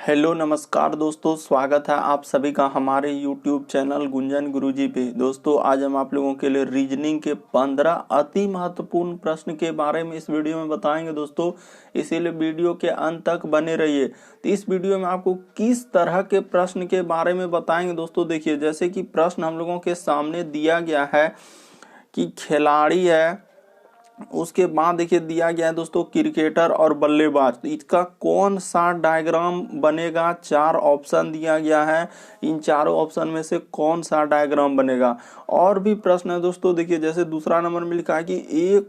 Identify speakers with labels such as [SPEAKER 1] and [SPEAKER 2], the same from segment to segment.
[SPEAKER 1] Hello नमस्कार दोस्तों, स्वागत है आप सभी का हमारे यूट्यूब चैनल गुंजन गुरुजी पे। दोस्तों आज हम आप लोगों के लिए रीजनिंग के 15 अति महत्वपूर्ण प्रश्न के बारे में इस वीडियो में बताएंगे दोस्तों, इसीलिए वीडियो के अंत तक बने रहिए। तो इस वीडियो में आपको किस तरह के प्रश्न के बारे में बताएंगे दोस्तों। देखिए, जैसे कि प्रश्न हम लोगों के सामने दिया गया है कि खिलाड़ी है, उसके बाद देखिए दिया गया है दोस्तों क्रिकेटर और बल्लेबाज। तो इसका कौन सा डायग्राम बनेगा, 4 ऑप्शन दिया गया है, इन चारों ऑप्शन में से कौन सा डायग्राम बनेगा। और भी प्रश्न है दोस्तों, देखिए जैसे दूसरा नंबर में लिखा है कि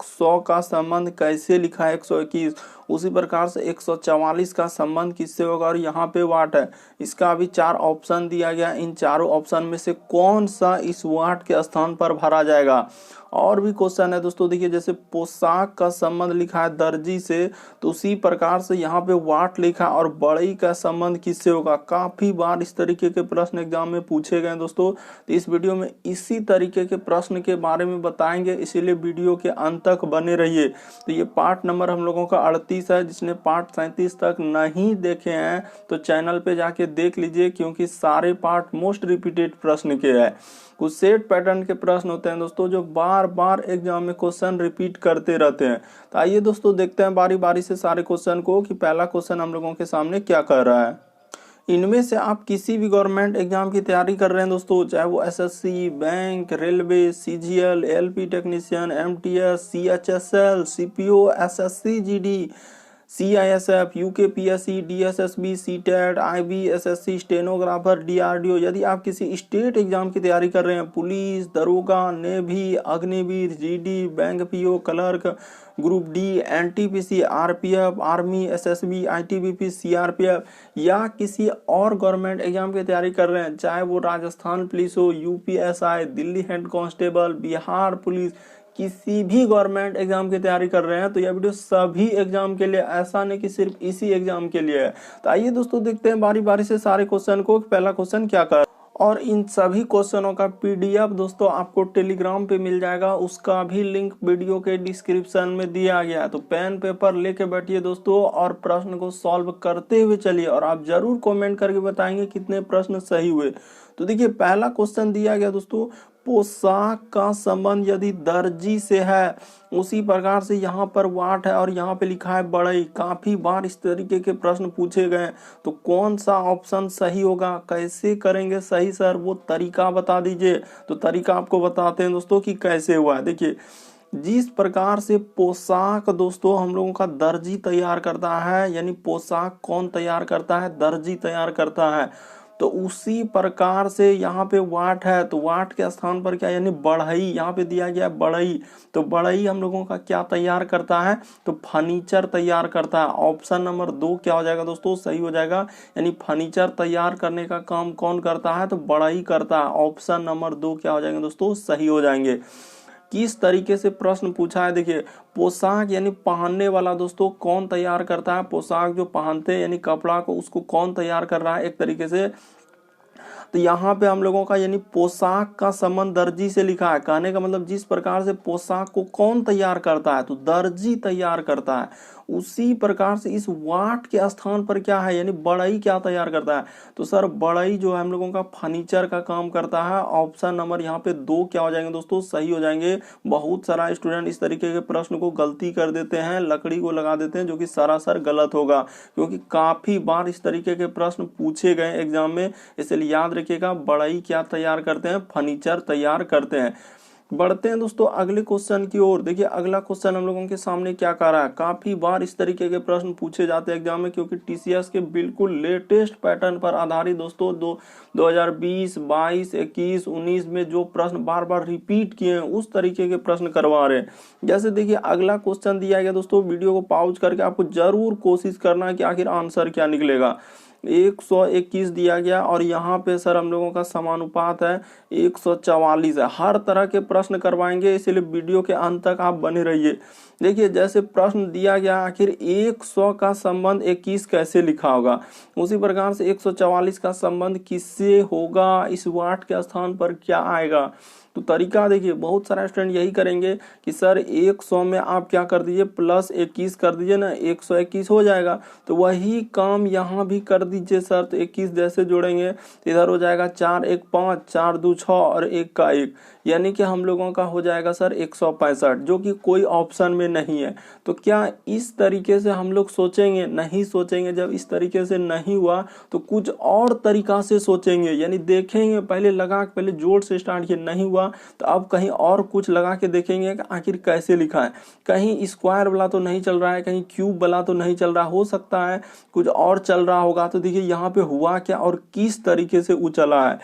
[SPEAKER 1] 100 का संबंध कैसे लिखा है 121, उसी प्रकार से 144 का संबंध किससे होगा, और यहाँ पे वाट है, इसका भी 4 ऑप्शन दिया गया। इन चारों ऑप्शन में से कौन सा इस वाट के स्थान पर भरा जाएगा। और भी क्वेश्चन है दोस्तों, देखिए जैसे पोशाक का संबंध लिखा है दर्जी से, तो उसी प्रकार से यहाँ पे वाट लिखा और बड़ई का संबंध किससे होगा। काफी बार इस तरीके के प्रश्न एग्जाम में पूछे गए दोस्तों। तो इस वीडियो में इसी तरीके के प्रश्न के बारे में बताएंगे, इसीलिए वीडियो के अंत तक बने रहिए। तो ये पार्ट नंबर हम लोगों का 38 है। जिसने पार्ट 37 तक नहीं देखे हैं तो चैनल पे जाके देख लीजिए, क्योंकि सारे पार्ट मोस्ट रिपीटेड प्रश्न के हैं। कुछ सेट पैटर्न के प्रश्न होते हैं दोस्तों जो बार बार एग्जाम में क्वेश्चन रिपीट करते रहते हैं। तो आइए दोस्तों देखते हैं बारी बारी से सारे क्वेश्चन को कि पहला क्वेश्चन हम लोगों के सामने क्या कह रहा है। इनमें से आप किसी भी गवर्नमेंट एग्जाम की तैयारी कर रहे हैं दोस्तों, चाहे वो SSC, bank, railway, CGL, LP technician, MTS, CHSL, CPO, SSC GD, CISF, UKPSC, DSSSB, CTET, IBSSC, stenographer, DRDO. यदि आप किसी स्टेट एग्जाम की तैयारी कर रहे हैं, पुलिस, दरोगा, navy, Agniveer, GD, bank PO, clerk, group D, NTPC, RPF, army, SSB, ITBP, CRPF, या किसी और गवर्नमेंट एग्जाम की तैयारी कर रहे हैं, चाहे वो राजस्थान पुलिस हो, UPSI, Delhi head constable, Bihar police, किसी भी गवर्नमेंट एग्जाम की तैयारी कर रहे हैं, तो यह वीडियो सभी एग्जाम के लिए, ऐसा नहीं कि सिर्फ इसी एग्जाम के लिए है। तो आइए दोस्तों देखते हैं बारी बारी से सारे क्वेश्चन को, पहला क्वेश्चन क्या कर। और इन सभी क्वेश्चनों का पीडीएफ दोस्तों आपको टेलीग्राम पे मिल जाएगा, उसका भी लिंक वीडियो के डिस्क्रिप्शन में दिया गया है। तो पेन पेपर लेके बैठिए दोस्तों और प्रश्न को सॉल्व करते हुए चलिए, और आप जरूर कमेंट करके बताएंगे कितने प्रश्न सही हुए। तो देखिए पहला क्वेश्चन दिया गया दोस्तों, पोशाक का संबंध यदि दर्जी से है, उसी प्रकार से यहाँ पर वाट है और यहाँ पे लिखा है बड़ई। काफी बार इस तरीके के प्रश्न पूछे गए, तो कौन सा ऑप्शन सही होगा, कैसे करेंगे सही सर, वो तरीका बता दीजिए। तो तरीका आपको बताते हैं दोस्तों कि कैसे हुआ है। देखिए, जिस प्रकार से पोशाक दोस्तों हम लोगों का दर्जी तैयार करता है, यानी पोशाक कौन तैयार करता है, दर्जी तैयार करता है, तो उसी प्रकार से यहाँ पे वाट है, तो वाट के स्थान पर क्या, यानी बढ़ई, यहाँ पे दिया गया है बढ़ई। तो बढ़ई हम लोगों का क्या तैयार करता है, तो फर्नीचर तैयार करता है। ऑप्शन नंबर 2 क्या हो जाएगा दोस्तों, सही हो जाएगा। यानी फर्नीचर तैयार करने का काम कौन करता है, तो बढ़ई करता है। ऑप्शन नंबर 2 क्या हो जाएंगे दोस्तों, सही हो जाएंगे। किस तरीके से प्रश्न पूछा है, देखिए पोशाक यानी पहनने वाला दोस्तों कौन तैयार करता है, पोशाक जो पहनते हैं यानी कपड़ा को, उसको कौन तैयार कर रहा है एक तरीके से। तो यहाँ पे हम लोगों का यानी पोशाक का संबंध दर्जी से लिखा है, कहने का मतलब जिस प्रकार से पोशाक को कौन तैयार करता है, तो दर्जी तैयार करता है। उसी प्रकार से इस वाट के स्थान पर क्या है, यानी बढ़ई क्या तैयार करता है, तो सर बढ़ई जो है हम लोगों का फर्नीचर का काम करता है। ऑप्शन नंबर यहाँ पे 2 क्या हो जाएंगे दोस्तों, सही हो जाएंगे। बहुत सारा स्टूडेंट इस तरीके के प्रश्न को गलती कर देते हैं, लकड़ी को लगा देते हैं, जो कि सरासर गलत होगा, क्योंकि काफी बार इस तरीके के प्रश्न पूछे गए एग्जाम में। इसलिए याद रखिएगा, बढ़ई क्या तैयार करते हैं, फर्नीचर तैयार करते हैं। बढ़ते हैं दोस्तों अगले क्वेश्चन की ओर। देखिए अगला क्वेश्चन हम लोगों के सामने क्या कह रहा है। काफी बार इस तरीके के प्रश्न पूछे जाते हैं एग्जाम में, क्योंकि टीसीएस के बिल्कुल लेटेस्ट पैटर्न पर आधारित दोस्तों 2020, 22, 21, 19 में जो प्रश्न बार बार रिपीट किए हैं, उस तरीके के प्रश्न करवा रहे हैं। जैसे देखिए अगला क्वेश्चन दिया गया दोस्तों, वीडियो को पॉज करके आपको जरूर कोशिश करना है कि आखिर आंसर क्या निकलेगा। 121 दिया गया और यहाँ पे सर हम लोगों का समानुपात है 144 है। हर तरह के प्रश्न करवाएंगे, इसलिए वीडियो के अंत तक आप बने रहिए। देखिए जैसे प्रश्न दिया गया, आखिर 100 का संबंध 21 कैसे लिखा होगा, उसी प्रकार से 144 का संबंध किससे होगा, इस वाट के स्थान पर क्या आएगा। तो तरीका देखिए, बहुत सारा स्टूडेंट यही करेंगे कि सर 100 में आप क्या कर दीजिए प्लस 21 कर दीजिए ना, 121 हो जाएगा। तो वही काम यहाँ भी कर दीजिए सर। तो 21 जैसे जोड़ेंगे तो इधर हो जाएगा 4 1 5, 4 2 6 और 1 का 1, यानी कि हम लोगों का हो जाएगा सर 165, जो कि कोई ऑप्शन में नहीं है। तो क्या इस तरीके से हम लोग सोचेंगे? नहीं सोचेंगे। जब इस तरीके से नहीं हुआ तो कुछ और तरीका से सोचेंगे, यानी देखेंगे, पहले लगा के पहले जोड़ से स्टार्ट किया, नहीं हुआ तो अब कहीं और कुछ लगा के देखेंगे कि आखिर कैसे लिखा है। कहीं स्क्वायर वाला तो नहीं चल रहा है, कहीं क्यूब वाला तो नहीं चल रहा, हो सकता है कुछ और चल रहा होगा। तो देखिए यहाँ पे हुआ क्या और किस तरीके से वो चला है,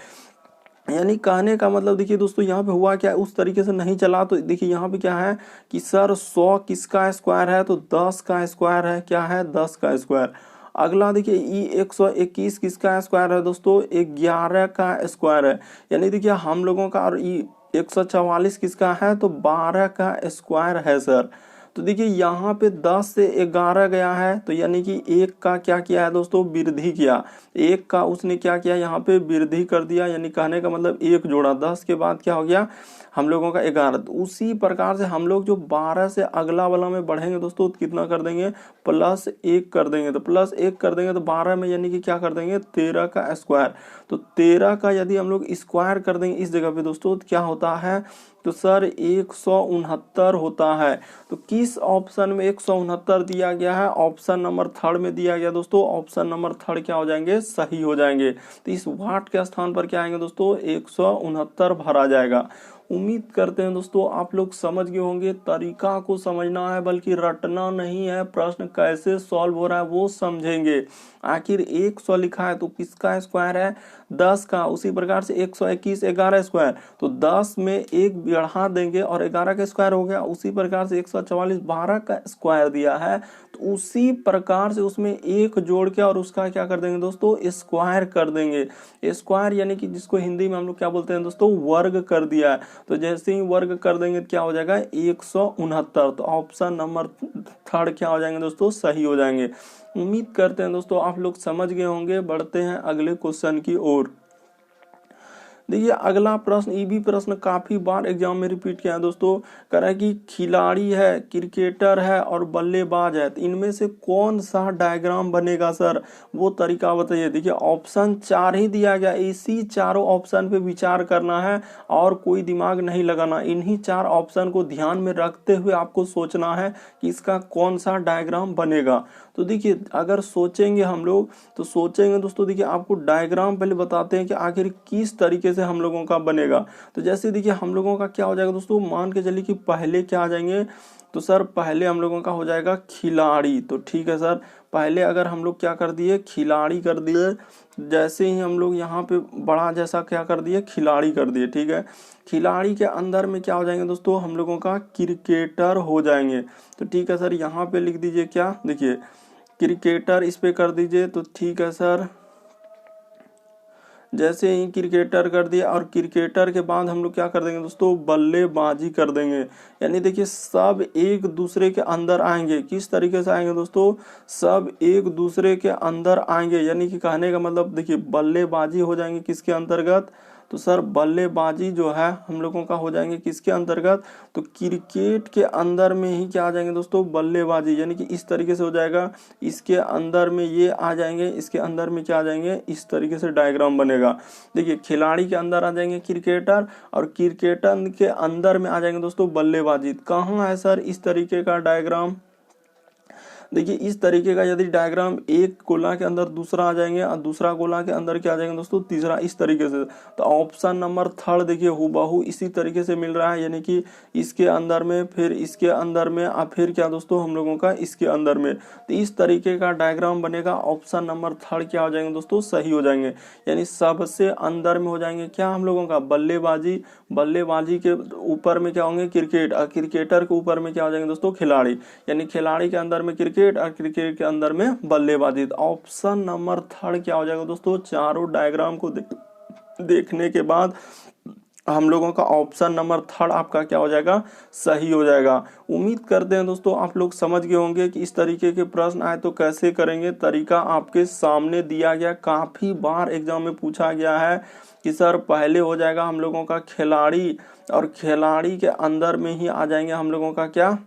[SPEAKER 1] यानी कहने का मतलब देखिए दोस्तों यहाँ पे हुआ क्या, उस तरीके से नहीं चला। तो देखिए यहाँ पे क्या है कि सर 100 किसका स्क्वायर है, तो 10 का स्क्वायर है। क्या है? 10 का स्क्वायर। अगला देखिए ई 121 किसका स्क्वायर है दोस्तों, 11 का स्क्वायर है। यानी देखिए हम लोगों का, और ई 144 किसका है, तो 12 का स्क्वायर है सर। तो देखिए यहाँ पे 10 से 11 गया है, तो यानी कि 1 का क्या किया है दोस्तों, वृद्धि किया। 1 का उसने क्या किया, यहाँ पे वृद्धि कर दिया, यानी कहने का मतलब 1 जोड़ा। 10 के बाद क्या हो गया हम लोगों का 11। तो उसी प्रकार से हम लोग जो 12 से अगला वाला में बढ़ेंगे दोस्तों, तो कितना कर देंगे, प्लस 1 कर देंगे। तो प्लस 1 कर देंगे तो 12 में यानी कि क्या कर देंगे, 13 का स्क्वायर। तो 13 का यदि हम लोग स्क्वायर कर देंगे इस जगह पे दोस्तों, तो क्या होता है, तो सर 169 होता है। तो किस ऑप्शन में 169 दिया गया है, ऑप्शन नंबर 3 में दिया गया दोस्तों। ऑप्शन नंबर 3 क्या हो जाएंगे, सही हो जाएंगे। तो इस वाट के स्थान पर क्या आएंगे दोस्तों, 169 भरा जाएगा। उम्मीद करते हैं दोस्तों आप लोग समझ गए होंगे। तरीका को समझना है, बल्कि रटना नहीं है। प्रश्न कैसे सॉल्व हो रहा है वो समझेंगे। आखिर 100 लिखा है तो किसका स्क्वायर है, 10 का। उसी प्रकार से 121 11 स्क्वायर, तो 10 में 1 बढ़ा देंगे और 11 का स्क्वायर हो गया। उसी प्रकार से 144 12 का स्क्वायर दिया है, तो उसी प्रकार से उसमें 1 जोड़ के और उसका क्या कर देंगे दोस्तों, स्क्वायर कर देंगे। स्क्वायर यानी कि जिसको हिंदी में हम लोग क्या बोलते हैं दोस्तों, वर्ग कर दिया है। तो जैसे ही वर्ग कर देंगे तो क्या हो जाएगा, 169। तो ऑप्शन नंबर 3 क्या हो जाएंगे दोस्तों, सही हो जाएंगे। उम्मीद करते हैं दोस्तों आप लोग समझ गए होंगे। बढ़ते हैं अगले क्वेश्चन की ओर। देखिए अगला प्रश्न, ये भी प्रश्न काफी बार एग्जाम में रिपीट किया है दोस्तों। कह रहा है कि खिलाड़ी है, क्रिकेटर है और बल्लेबाज है, तो इनमें से कौन सा डायग्राम बनेगा सर, वो तरीका बताइए। देखिए ऑप्शन 4 ही दिया गया, इसी चारों ऑप्शन पे विचार करना है और कोई दिमाग नहीं लगाना। इन्हीं 4 ऑप्शन को ध्यान में रखते हुए आपको सोचना है कि इसका कौन सा डायग्राम बनेगा। तो देखिए अगर सोचेंगे हम लोग, तो सोचेंगे दोस्तों, देखिए आपको डायग्राम पहले बताते हैं कि आखिर किस तरीके से हम लोगों का बनेगा। तो जैसे देखिए हम लोगों का क्या हो जाएगा दोस्तों, मान के चलिए कि पहले क्या आ जाएंगे, तो सर पहले हम लोगों का हो जाएगा खिलाड़ी। तो ठीक है सर, पहले अगर हम लोग क्या कर दिए, खिलाड़ी कर दिए। जैसे ही हम लोग यहाँ पे बड़ा जैसा क्या कर दिए, खिलाड़ी कर दिए। ठीक है, खिलाड़ी के अंदर में क्या हो जाएंगे दोस्तों, हम लोगों का क्रिकेटर हो जाएंगे। तो ठीक है सर, यहाँ पे लिख दीजिए क्या, देखिए क्रिकेटर इस पे कर दीजिए। तो ठीक है सर, जैसे ही क्रिकेटर कर दिया और क्रिकेटर के बाद हम लोग क्या कर देंगे दोस्तों, बल्लेबाजी कर देंगे। यानी देखिए सब एक दूसरे के अंदर आएंगे। किस तरीके से आएंगे दोस्तों, सब एक दूसरे के अंदर आएंगे। यानी कि कहने का मतलब देखिए बल्लेबाजी हो जाएंगे किसके अंतर्गत, तो सर बल्लेबाजी जो है हम लोगों का हो जाएंगे किसके अंतर्गत, तो क्रिकेट के अंदर में ही क्या आ जाएंगे दोस्तों, बल्लेबाजी। यानी कि इस तरीके से हो जाएगा, इसके अंदर में ये आ जाएंगे, इसके अंदर में क्या आ जाएंगे, इस तरीके से डायग्राम बनेगा। देखिए खिलाड़ी के अंदर आ जाएंगे क्रिकेटर और क्रिकेटर के अंदर में आ जाएंगे दोस्तों बल्लेबाजी। कहाँ है सर इस तरीके का डायग्राम, देखिए इस तरीके का यदि डायग्राम, एक गोला के अंदर दूसरा आ जाएंगे और दूसरा गोला के अंदर क्या आ जाएंगे दोस्तों, तीसरा, इस तरीके से। तो ऑप्शन नंबर 3 देखिए हूबहू इसी तरीके से मिल रहा है। यानी कि इसके अंदर में, फिर इसके अंदर में और फिर क्या दोस्तों हम लोगों का इसके अंदर में। तो इस तरीके का डायग्राम बनेगा। ऑप्शन नंबर 3 क्या हो जाएंगे दोस्तों, सही हो जाएंगे। यानी सबसे अंदर में हो जाएंगे क्या हम लोगों का, बल्लेबाजी। बल्लेबाजी के ऊपर में क्या होंगे, क्रिकेट, और क्रिकेटर के ऊपर में क्या हो जाएंगे दोस्तों, खिलाड़ी। यानी खिलाड़ी के अंदर में क्रिकेट और क्रिकेट के अंदर में बल्लेबाजी। ऑप्शन नंबर 3 क्या हो जाएगा दोस्तों। चारों डायग्राम को देखने के बाद हम लोगों का ऑप्शन नंबर थर्ड आपका क्या हो जाएगा, सही हो जाएगा। उम्मीद करते हैं दोस्तों आप लोग समझ गए होंगे कि इस तरीके के प्रश्न आए तो कैसे करेंगे। तरीका आपके सामने दिया गया, काफी बार एग्जाम में पूछा गया है कि सर पहले हो जाएगा हम लोगों का खिलाड़ी, और खिलाड़ी के अंदर में ही आ जाएंगे हम लोगों का क्या,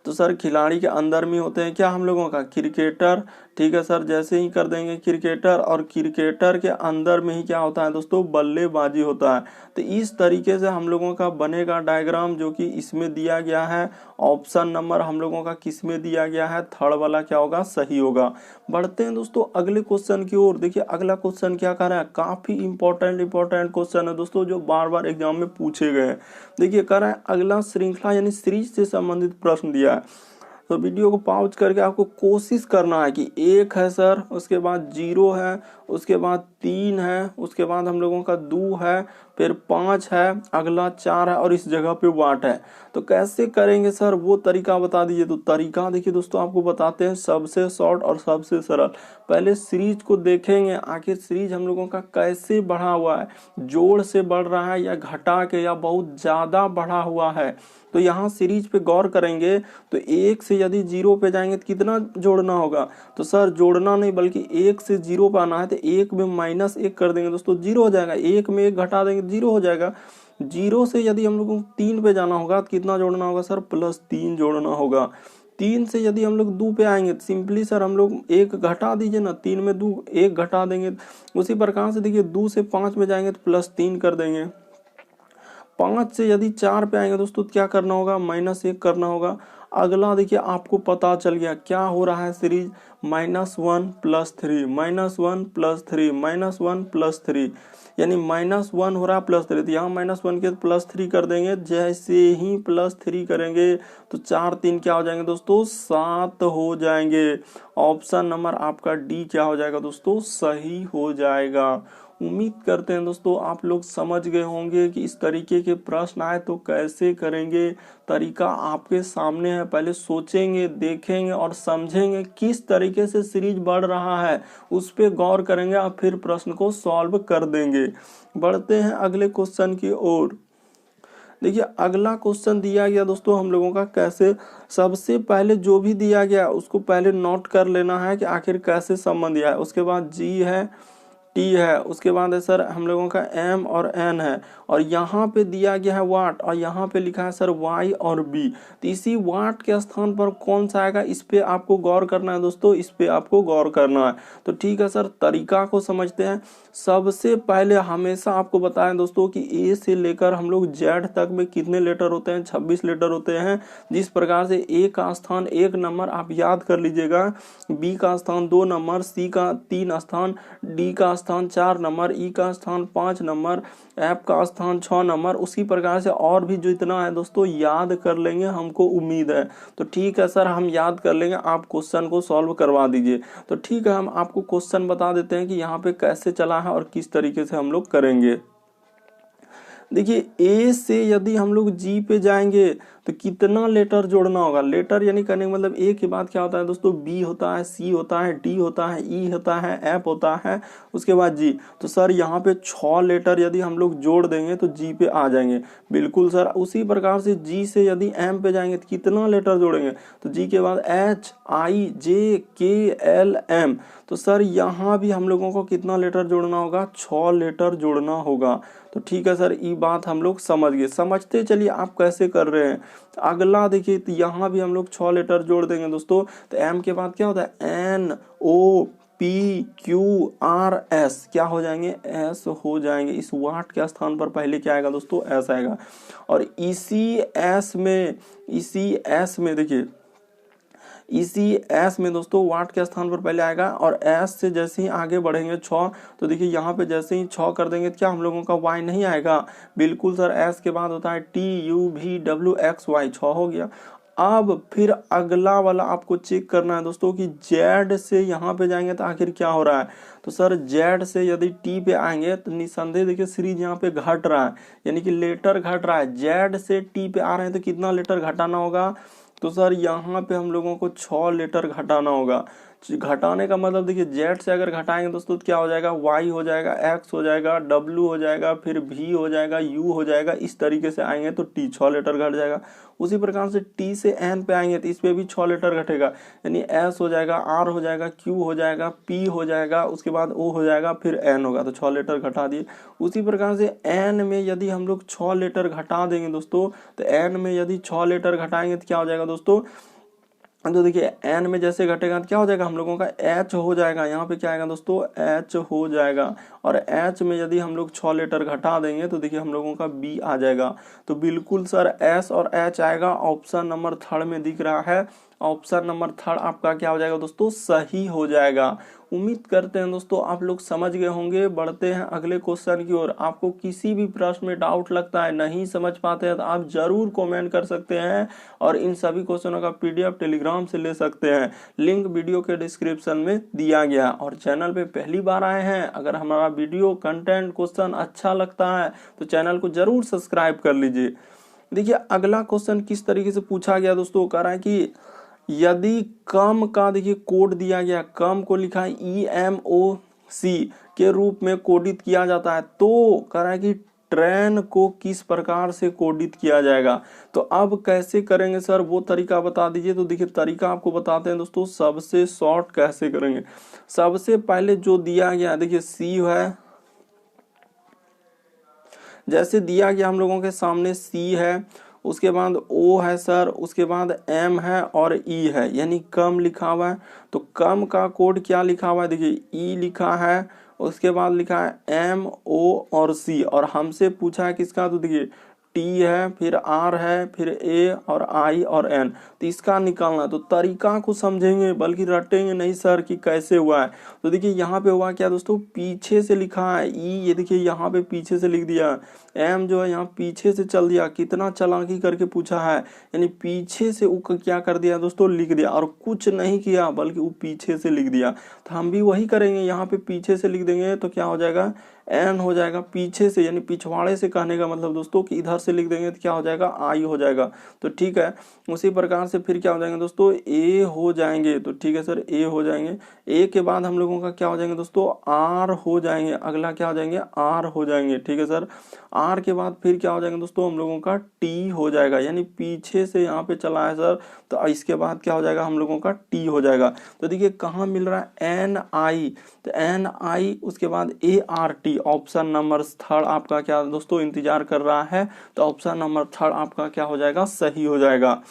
[SPEAKER 1] तो सर खिलाड़ी के अंदर में होते हैं क्या हम लोगों का क्रिकेटर। ठीक है सर, जैसे ही कर देंगे क्रिकेटर, और क्रिकेटर के अंदर में ही क्या होता है दोस्तों, बल्लेबाजी होता है। तो इस तरीके से हम लोगों का बनेगा डायग्राम, जो कि इसमें दिया गया है। ऑप्शन नंबर हम लोगों का किस में दिया गया है, थर्ड वाला क्या होगा, सही होगा। बढ़ते हैं दोस्तों अगले क्वेश्चन की ओर। देखिए अगला क्वेश्चन क्या कर रहा है, काफी इंपॉर्टेंट क्वेश्चन है दोस्तों, जो बार बार एग्जाम में पूछे गए हैं। देखिए कह रहा है अगला श्रृंखला यानी सीरीज से संबंधित प्रश्न दिया है। तो वीडियो को पॉज करके आपको कोशिश करना है कि 1 है सर, उसके बाद 0 है, उसके बाद 3 है, उसके बाद हम लोगों का 2 है, फिर 5 है, अगला 4 है, और इस जगह पे वाट है। तो कैसे करेंगे सर, वो तरीका बता दीजिए। तो तरीका देखिए दोस्तों, आपको बताते हैं सबसे शॉर्ट और सबसे सरल। पहले सीरीज को देखेंगे, आखिर सीरीज हम लोगों का कैसे बढ़ा हुआ है, जोड़ से बढ़ रहा है या घटा के, या बहुत ज्यादा बढ़ा हुआ है। तो यहाँ सीरीज पे गौर करेंगे तो 1 से यदि 0 पे जाएंगे तो कितना जोड़ना होगा, तो सर जोड़ना नहीं बल्कि 1 से 0 पे आना है। तो 1 में -1 कर देंगे दोस्तों, 0 हो जाएगा। 1 में 1 घटा देंगे 0 हो जाएगा। 0 से यदि हम लोग को 3 पे जाना होगा तो कितना जोड़ना होगा सर, +3 जोड़ना होगा। 3 से यदि हम लोग 2 पे आएंगे तो सिंपली सर हम लोग 1 घटा दीजिए ना, 3 में 2 1 घटा देंगे। उसी प्रकार से देखिए 2 से 5 में जाएंगे तो +3 कर देंगे। 5 से यदि 4 पे आएंगे दोस्तों क्या करना होगा, -1 करना होगा। अगला देखिए आपको पता चल गया क्या हो रहा है, सीरीज -1 +3 -1 +3 -1 +3, यानी -1 हो रहा है +3। तो यहाँ -1 के +3 कर देंगे। जैसे ही +3 करेंगे तो 4 3 क्या हो जाएंगे दोस्तों, 7 हो जाएंगे। ऑप्शन नंबर आपका डी क्या हो जाएगा दोस्तों, सही हो जाएगा। उम्मीद करते हैं दोस्तों आप लोग समझ गए होंगे कि इस तरीके के प्रश्न आए तो कैसे करेंगे। तरीका आपके सामने है, पहले सोचेंगे, देखेंगे और समझेंगे किस तरीके से सीरीज बढ़ रहा है, उस पे गौर करेंगे और फिर प्रश्न को सॉल्व कर देंगे। बढ़ते हैं अगले क्वेश्चन की ओर। देखिए अगला क्वेश्चन दिया गया दोस्तों हम लोगों का कैसे, सबसे पहले जो भी दिया गया उसको पहले नोट कर लेना है कि आखिर कैसे संबंध दिया है। उसके बाद जी है, टी है, उसके बाद है सर हम लोगों का एम और एन है, और यहाँ पे दिया गया है वाट, और यहाँ पे लिखा है सर वाई और बी। तो इसी वाट के स्थान पर कौन सा आएगा, इस पे आपको गौर करना है दोस्तों, इस पे आपको गौर करना है। तो ठीक है सर, तरीका को समझते हैं। सबसे पहले हमेशा आपको बताएं दोस्तों कि ए से लेकर हम लोग जेड तक में कितने लेटर होते हैं, 26 लेटर होते हैं। जिस प्रकार से ए का स्थान 1 नंबर आप याद कर लीजिएगा, बी का स्थान 2 नंबर, सी का 3 स्थान, डी का स्थान 4 नंबर, ई का स्थान 5 नंबर, एफ का स्थान 6 नंबर। उसी प्रकार से और भी जो इतना है दोस्तों याद कर लेंगे, हमको उम्मीद है। तो ठीक है सर, हम याद कर लेंगे, आप क्वेश्चन को सॉल्व करवा दीजिए। तो ठीक है, हम आपको क्वेश्चन बता देते हैं कि यहाँ पे कैसे चला है और किस तरीके से हम लोग करेंगे। देखिए ए से यदि हम लोग जी पे जाएंगे तो कितना लेटर जोड़ना होगा। लेटर यानी करने का मतलब ए के बाद क्या होता है दोस्तों, बी होता है, सी होता है, डी होता है, ई होता है, एफ होता है, उसके बाद जी। तो सर यहाँ पे 6 लेटर यदि हम लोग जोड़ देंगे तो जी पे आ जाएंगे। बिल्कुल सर। उसी प्रकार से जी से यदि एम पे जाएंगे तो कितना लेटर जोड़ेंगे, तो जी के बाद एच, आई, जे, के, एल, एम। तो सर यहाँ भी हम लोगों को कितना लेटर जोड़ना होगा, 6 लेटर जोड़ना होगा। तो ठीक है सर, ये बात हम लोग समझ गए। समझते चलिए आप कैसे कर रहे हैं। अगला देखिए, तो यहाँ भी हम लोग 6 लेटर जोड़ देंगे दोस्तों। तो एम के बाद क्या होता है, N, O, P, Q, R, S, क्या हो जाएंगे, एस हो जाएंगे। इस वाट के स्थान पर पहले क्या आएगा दोस्तों, एस आएगा। और इसी एस में देखिए, इसी एस में दोस्तों वाट के स्थान पर पहले आएगा, और एस से जैसे ही आगे बढ़ेंगे 6, तो देखिए यहाँ पे जैसे ही 6 कर देंगे तो क्या हम लोगों का वाई नहीं आएगा। बिल्कुल सर, एस के बाद होता है T, U, V, W, X, Y, 6 हो गया। अब फिर अगला वाला आपको चेक करना है दोस्तों कि जेड से यहाँ पे जाएंगे तो आखिर क्या हो रहा है। तो सर जेड से यदि टी पे आएंगे तो निसंदेह देखिए सीरीज यहाँ पे घट रहा है, यानी कि लेटर घट रहा है। जेड से टी पे आ रहे हैं तो कितना लेटर घटाना होगा, तो सर यहाँ पे हम लोगों को 6 लेटर घटाना होगा। घटाने का मतलब देखिए जेड से अगर घटाएंगे दोस्तों तो क्या हो जाएगा, वाई हो जाएगा, एक्स हो जाएगा, डब्ल्यू हो जाएगा, फिर भी हो जाएगा, यू हो जाएगा। इस तरीके से आएंगे तो टी 6 लेटर घट जाएगा। उसी प्रकार से टी से एन पे आएंगे तो इस पे भी 6 लेटर घटेगा, यानी एस हो जाएगा, आर हो जाएगा, क्यू हो जाएगा, पी हो जाएगा, उसके बाद ओ हो जाएगा, फिर एन होगा, तो 6 लेटर घटा दिए। उसी प्रकार से एन में यदि हम लोग 6 लेटर घटा देंगे दोस्तों, तो एन में यदि 6 लेटर घटाएंगे तो क्या हो जाएगा दोस्तों, तो देखिए एन में जैसे घटेगा तो क्या हो जाएगा, हम लोगों का एच हो जाएगा। यहाँ पे क्या आएगा दोस्तों, एच हो जाएगा। और एच में यदि हम लोग 6 लेटर घटा देंगे तो देखिए हम लोगों का बी आ जाएगा। तो बिल्कुल सर एस और एच आएगा। ऑप्शन नंबर 3 में दिख रहा है, ऑप्शन नंबर 3 आपका क्या हो जाएगा दोस्तों, सही हो जाएगा। उम्मीद करते हैं दोस्तों आप लोग समझ गए होंगे। बढ़ते हैं अगले क्वेश्चन की ओर। आपको किसी भी प्रश्न में डाउट लगता है, नहीं समझ पाते हैं, तो आप जरूर कमेंट कर सकते हैं और इन सभी क्वेश्चनों का पीडीएफ टेलीग्राम से ले सकते हैं। लिंक वीडियो के डिस्क्रिप्शन में दिया गया। और चैनल पे पहली बार आए हैं, अगर हमारा वीडियो कंटेंट क्वेश्चन अच्छा लगता है तो चैनल को जरूर सब्सक्राइब कर लीजिए। देखिए अगला क्वेश्चन किस तरीके से पूछा गया दोस्तों, कह रहा है कि यदि कम का देखिए कोड दिया गया, कम को लिखा है EMOC के रूप में कोडित किया जाता है, तो कह रहा है कि ट्रेन को किस प्रकार से कोडित किया जाएगा। तो अब कैसे करेंगे सर, वो तरीका बता दीजिए। तो देखिए तरीका आपको बताते हैं दोस्तों, सबसे शॉर्ट कैसे करेंगे। सबसे पहले जो दिया गया देखिए सी है, जैसे दिया गया हम लोगों के सामने सी है, उसके बाद ओ है सर, उसके बाद एम है और ई है, यानी कम लिखा हुआ है। तो कम का कोड क्या लिखा हुआ है, देखिए ई लिखा है, उसके बाद लिखा है एम ओ और सी, और हमसे पूछा है किसका, तो देखिए टी है, फिर आर है, फिर ए और आई और एन। तो इसका निकालना, तो तरीका को समझेंगे बल्कि रटेंगे नहीं सर कि कैसे हुआ है। तो देखिए यहाँ पे हुआ क्या दोस्तों, पीछे से लिखा है ई, ये देखिए यहाँ पे पीछे से लिख दिया। एम जो है यहाँ पीछे से चल दिया, कितना चालाकी करके पूछा है, यानी पीछे से वो क्या कर दिया दोस्तों, लिख दिया, और कुछ नहीं किया बल्कि वो पीछे से लिख दिया। तो हम भी वही करेंगे, यहाँ पे पीछे से लिख देंगे तो क्या हो जाएगा, एन हो जाएगा। पीछे से यानी पिछवाड़े से कहने का मतलब दोस्तों कि इधर से लिख देंगे तो क्या हो जाएगा, आई हो जाएगा। तो ठीक है, उसी प्रकार से फिर क्या हो जाएंगे दोस्तों, ए हो जाएंगे। तो ठीक है सर, ए हो जाएंगे। ए के बाद हम लोगों का क्या हो जाएंगे दोस्तों, आर हो जाएंगे। अगला क्या हो जाएंगे, आर हो जाएंगे। ठीक है सर, आर के बाद फिर क्या हो जाएंगे दोस्तों, हम लोगों का टी हो जाएगा, यानी पीछे से यहाँ पे चला है सर, तो इसके बाद क्या हो जाएगा, हम लोगों का टी हो जाएगा। तो देखिए कहाँ मिल रहा है, एन आई, तो एन आई, उसके बाद A R T. Option number 3 आपका क्या दोस्तों इंतजार कर रहा है, तो ऑप्शन नंबर 3 आपका क्या हो जाएगा, सही हो जाएगा।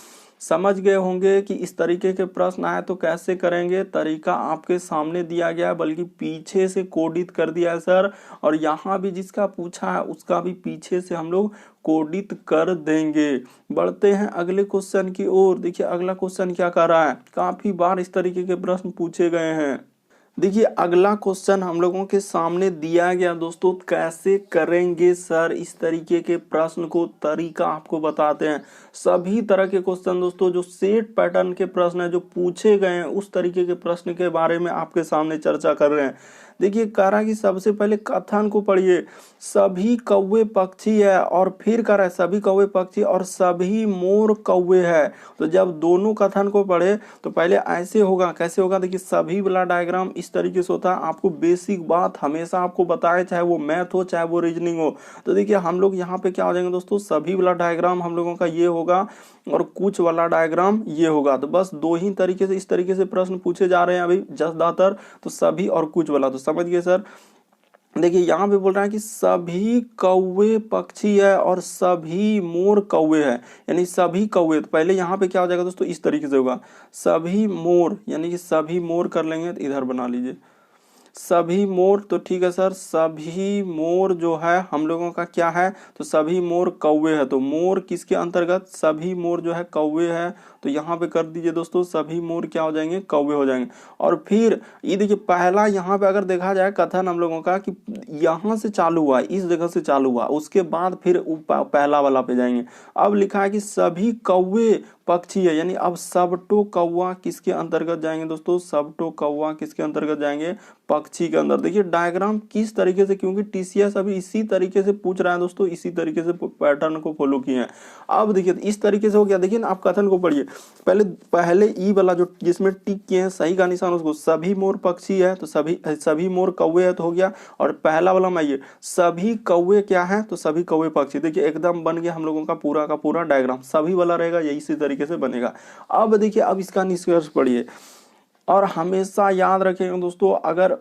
[SPEAKER 1] समझ गए होंगे कि इस तरीके के प्रश्न आए तो कैसे करेंगे। तरीका आपके सामने दिया गया है, बल्कि पीछे से कोडित कर दिया है सर, और यहाँ भी जिसका पूछा है उसका भी पीछे से हम लोग कोडित कर देंगे। बढ़ते हैं अगले क्वेश्चन की ओर। देखिए अगला क्वेश्चन क्या कर रहा है, काफी बार इस तरीके के प्रश्न पूछे गए हैं। देखिए अगला क्वेश्चन हम लोगों के सामने दिया गया दोस्तों, कैसे करेंगे सर इस तरीके के प्रश्न को, तरीका आपको बताते हैं। सभी तरह के क्वेश्चन दोस्तों, जो सेट पैटर्न के प्रश्न है जो पूछे गए हैं, उस तरीके के प्रश्न के बारे में आपके सामने चर्चा कर रहे हैं। देखिए कह रहा है कि सबसे पहले कथन को पढ़िए, सभी कौवे पक्षी है, और फिर कह रहा है सभी कौवे पक्षी और सभी मोर कौवे है। तो जब दोनों कथन को पढ़े तो पहले ऐसे होगा, कैसे होगा, देखिए सभी वाला डायग्राम इस तरीके से होता है। आपको बेसिक बात हमेशा आपको बताए, चाहे वो मैथ हो चाहे वो रीजनिंग हो। तो देखिए हम लोग यहाँ पे क्या हो जाएंगे दोस्तों, सभी वाला डायग्राम हम लोगों का ये होगा और कुछ वाला डायग्राम ये होगा। तो बस दो ही तरीके से इस तरीके से प्रश्न पूछे जा रहे हैं अभी ज्यादातर, तो सभी और कुछ वाला। तो समझ गए सर। देखिए यहाँ पे बोल रहा है कि सभी कौवे पक्षी है और सभी मोर कौवे है, यानी सभी कौवे। तो पहले यहाँ पे क्या हो जाएगा दोस्तों, इस तरीके से होगा, सभी मोर, यानी कि सभी मोर कर लेंगे तो इधर बना लीजिए सभी मोर। तो ठीक है सर, सभी मोर जो है हम लोगों का क्या है, तो सभी मोर कौवे है। तो मोर किसके अंतर्गत, सभी मोर जो है कौवे है। तो यहाँ पे कर दीजिए दोस्तों, सभी मोर क्या हो जाएंगे, कौवे हो जाएंगे। और फिर ये देखिए पहला यहाँ पे अगर देखा जाए कथन हम लोगों का कि यहाँ से चालू हुआ, इस जगह से चालू हुआ, उसके बाद फिर पहला वाला पे जाएंगे। अब लिखा है कि सभी कौवे पक्षी है, यानी अब सबटो कौवा किसके अंतर्गत जाएंगे दोस्तों, सबटो कौवा किसके अंतर्गत जाएंगे, पक्षी के अंदर। देखिए डायग्राम किस तरीके से, क्योंकि टीसीएस अभी इसी तरीके से पूछ रहा है दोस्तों, इसी तरीके से पैटर्न को फॉलो किए हैं। अब देखिए इस तरीके से हो गया। देखिए ना आप कथन को पढ़िए, पहले ई वाला जो जिसमें टिक किए हैं सही का निशान, उसको सभी मोर पक्षी है तो सभी मोर कौवे है तो हो गया। और पहला वाला में ये सभी कौवे क्या है तो सभी कौवे पक्षी। देखिए एकदम बन गया हम लोगों का पूरा डायग्राम, सभी वाला रहेगा, यही इसी तरीके से बनेगा। अब देखिए अब इसका निष्कर्ष पढ़िए और हमेशा याद रखेंगे दोस्तों, अगर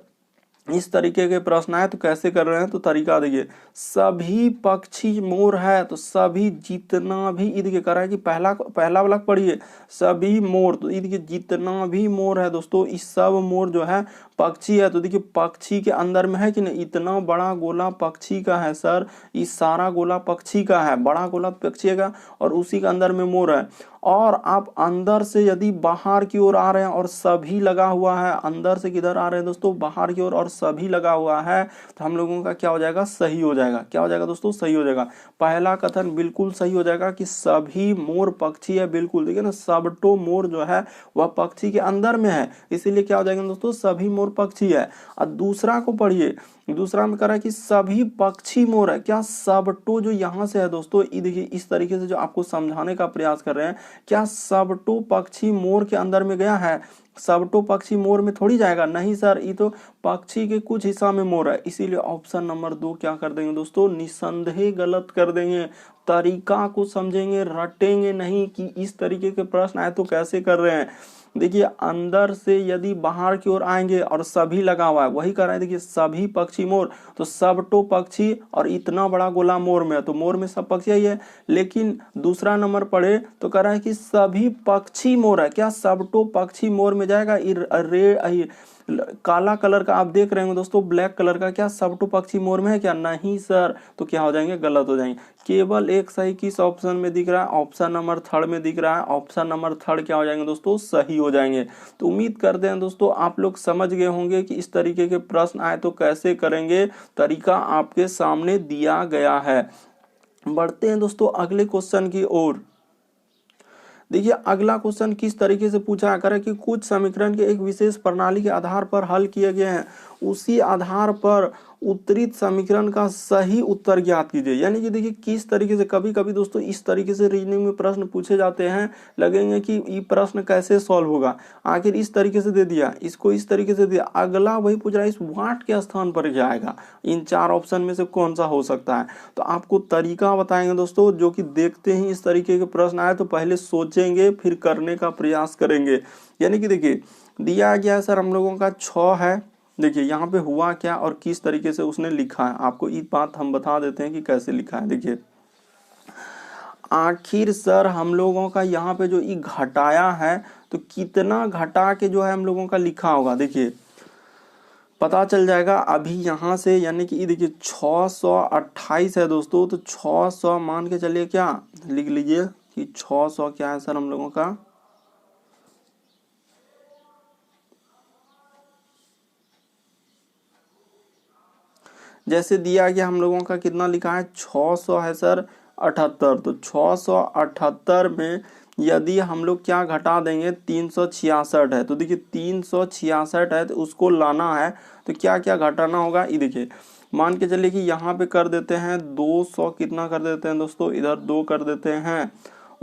[SPEAKER 1] इस तरीके के प्रश्न आए तो कैसे कर रहे हैं तो तरीका देखिए, सभी पक्षी मोर है तो सभी जितना भी, ये देखिए करा है कि पहला वाला पढ़िए सभी मोर, तो ये देखिए जितना भी मोर है दोस्तों इस सब मोर जो है पक्षी है। तो देखिए पक्षी के अंदर में है कि नहीं, इतना बड़ा गोला पक्षी का है सर, इस सारा गोला पक्षी का है, बड़ा गोला पक्षी का और उसी के अंदर में मोर है। और आप अंदर से यदि बाहर की ओर आ रहे हैं और सभी लगा हुआ है, अंदर से किधर आ रहे हैं दोस्तों बाहर की ओर और सभी लगा हुआ है, तो हम लोगों का क्या हो जाएगा, सही हो जाएगा। क्या हो जाएगा दोस्तों, सही हो जाएगा। पहला कथन बिल्कुल सही हो जाएगा कि सभी मोर पक्षी है, बिल्कुल देखिए ना, सबटो मोर जो है वह पक्षी के अंदर में है, इसीलिए क्या हो जाएगा दोस्तों, सभी मोर पक्षी है। और दूसरा को पढ़िए, दूसरा में करा कि सभी पक्षी मोर है, क्या सबटो जो यहां से है दोस्तों, ये देखिए इस तरीके से जो आपको समझाने का प्रयास कर रहे हैं, क्या सबटो पक्षी मोर के अंदर में गया है, सबटो पक्षी मोर में थोड़ी जाएगा, नहीं सर, ये तो पक्षी के कुछ हिस्सा में मोर है, इसीलिए ऑप्शन नंबर 2 क्या कर देंगे दोस्तों, निसंदेह गलत कर देंगे। तरीका को समझेंगे, रटेंगे नहीं कि इस तरीके के प्रश्न आए तो कैसे कर रहे हैं। देखिए अंदर से यदि बाहर की ओर आएंगे और सभी लगा हुआ है, वही कर रहे हैं, देखिए सभी पक्षी मोर, तो सबटो पक्षी और इतना बड़ा गोला मोर में है, तो मोर में सब पक्षी ही है। लेकिन दूसरा नंबर पढ़े तो कह रहा है कि सभी पक्षी मोर है, क्या सबटो पक्षी मोर में जाएगा, काला कलर का आप देख रहे होंगे दोस्तों, ब्लैक कलर का, क्या सबटो पक्षी मोर में है क्या, नहीं सर, तो क्या हो जाएंगे, गलत हो जाएंगे। केवल एक सही किस ऑप्शन में दिख रहा है, ऑप्शन नंबर 3 में दिख रहा है, ऑप्शन नंबर 3 क्या हो जाएंगे दोस्तों, सही हो जाएंगे। तो उम्मीद करते हैं दोस्तों आप लोग समझ गए होंगे कि इस तरीके के प्रश्न आए तो कैसे करेंगे, तरीका आपके सामने दिया गया है। बढ़ते हैं दोस्तों अगले क्वेश्चन की ओर। देखिए अगला क्वेश्चन किस तरीके से पूछा है कि कुछ समीकरण के एक विशेष प्रणाली के आधार पर हल किए गए हैं, उसी आधार पर उत्तरित समीकरण का सही उत्तर ज्ञात कीजिए। यानी कि देखिए किस तरीके से, कभी कभी दोस्तों इस तरीके से रीजनिंग में प्रश्न पूछे जाते हैं, लगेंगे कि ये प्रश्न कैसे सॉल्व होगा, आखिर इस तरीके से दे दिया, इसको इस तरीके से दिया, अगला वही पूछ रहा है इस वाट के स्थान पर क्या आएगा, इन 4 ऑप्शन में से कौन सा हो सकता है। तो आपको तरीका बताएंगे दोस्तों, जो कि देखते ही इस तरीके के प्रश्न आए तो पहले सोचेंगे फिर करने का प्रयास करेंगे। यानी कि देखिए दिया गया है सर हम लोगों का 6 है, देखिए यहाँ पे हुआ क्या और किस तरीके से उसने लिखा है, आपको ये बात हम बता देते हैं कि कैसे लिखा है। देखिए आखिर सर हम लोगों का यहाँ पे जो ये घटाया है तो कितना घटा के जो है हम लोगों का लिखा होगा, देखिए पता चल जाएगा अभी यहाँ से। यानी कि देखिए 628 है दोस्तों, तो 600 मान के चलिए, क्या लिख लीजिए कि 600 क्या है सर हम लोगों का, जैसे दिया गया हम लोगों का कितना लिखा है 600 है सर 78, तो 678 में यदि हम लोग क्या घटा देंगे 366 है, तो देखिए 366 है तो उसको लाना है तो क्या क्या घटाना होगा, ये देखिए मान के चलिए कि यहाँ पे कर देते हैं 200, कितना कर देते हैं दोस्तों, इधर 2 कर देते हैं,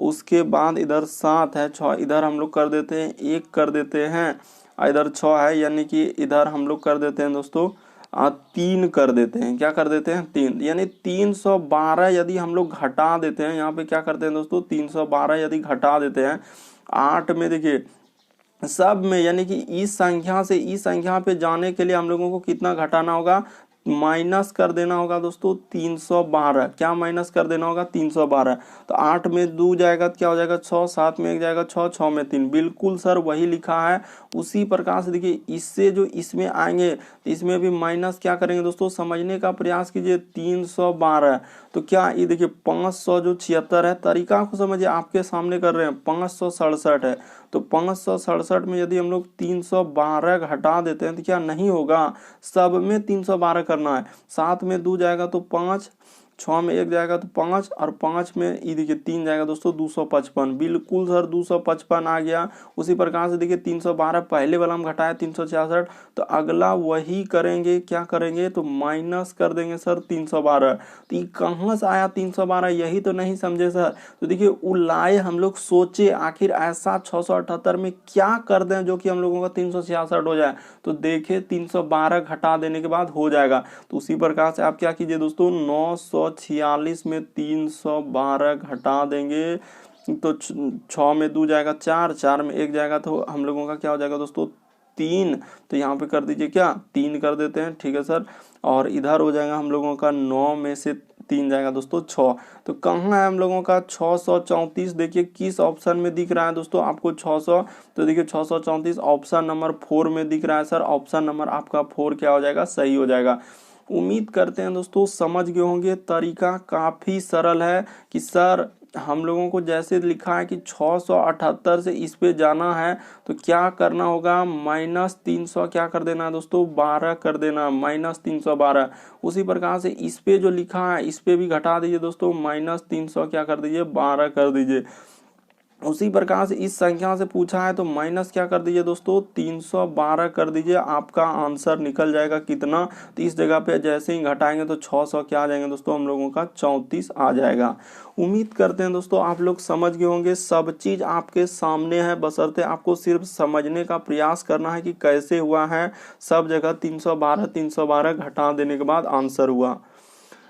[SPEAKER 1] उसके बाद इधर 7 है, 6 इधर हम लोग कर देते हैं, 1 कर देते हैं, इधर 6 है, यानी कि इधर हम लोग कर देते हैं दोस्तों 3 कर देते हैं, क्या कर देते हैं 3, यानी 312 यदि हम लोग घटा देते हैं, यहाँ पे क्या करते हैं दोस्तों 312 यदि घटा देते हैं 8 में, देखिए सब में, यानी कि इस संख्या से इस संख्या पे जाने के लिए हम लोगों को कितना घटाना होगा, माइनस कर देना होगा दोस्तों 312, क्या माइनस कर देना होगा 312, तो 8 में 2 जाएगा तो क्या हो जाएगा 6, 7 में 1 जाएगा 6, 6 में 3, बिल्कुल सर वही लिखा है। उसी प्रकार से देखिए इससे जो इसमें आएंगे तो इसमें भी माइनस क्या करेंगे दोस्तों, समझने का प्रयास कीजिए 312, तो क्या ये देखिए 576 है, तरीका को समझिए, आपके सामने कर रहे हैं 567 है, तो 567 में यदि हम लोग 312 घटा देते हैं तो क्या नहीं होगा, सब में 312 करना है, 7 में 2 जाएगा तो 5, 6 में 1 जाएगा तो 5 और 5 में ये देखिए 3 जाएगा दोस्तों 255। बिल्कुल सर 255 आ गया। उसी प्रकार से देखिए 312 पहले वाला हम घटाया 366, तो अगला वही करेंगे, क्या करेंगे तो माइनस कर देंगे सर 312। तो ये कहाँ से आया 312, यही तो नहीं समझे सर। तो देखिए उलाए हम लोग सोचे आखिर ऐसा 678 में क्या कर दें जो कि हम लोगों का 366 हो जाए। तो देखिए 312 घटा देने के बाद हो जाएगा। तो उसी प्रकार से आप क्या कीजिए दोस्तों, 946 में 312 घटा देंगे तो 6 में 2 जाएगा 4, 4 में 1 जाएगा तो हम लोगों का क्या हो जाएगा दोस्तों 3। तो यहाँ पे कर दीजिए क्या 3 कर देते हैं, ठीक है सर। और इधर हो जाएगा हम लोगों का 9 में से 3 जाएगा दोस्तों 6। तो कहाँ है हम लोगों का 634, देखिए किस ऑप्शन में दिख रहा है दोस्तों आपको 600। तो देखिए 634 ऑप्शन नंबर 4 में दिख रहा है सर। ऑप्शन नंबर आपका 4 क्या हो जाएगा, सही हो जाएगा। उम्मीद करते हैं दोस्तों समझ गए होंगे। तरीका काफी सरल है कि सर हम लोगों को जैसे लिखा है कि 678 से इस पे जाना है तो क्या करना होगा, -300 क्या कर देना है दोस्तों 12 कर देना, -312। उसी प्रकार से इस पे जो लिखा है इस पे भी घटा दीजिए दोस्तों, -300 क्या कर दीजिए 12 कर दीजिए। उसी प्रकार से इस संख्या से पूछा है तो माइनस क्या कर दीजिए दोस्तों 312 कर दीजिए। आपका आंसर निकल जाएगा कितना, तो इस जगह पे जैसे ही घटाएंगे तो 600 क्या आ जाएंगे दोस्तों हम लोगों का 34 आ जाएगा। उम्मीद करते हैं दोस्तों आप लोग समझ गए होंगे। सब चीज आपके सामने है, बशर्ते आपको सिर्फ समझने का प्रयास करना है कि कैसे हुआ है। सब जगह 312 घटा देने के बाद आंसर हुआ।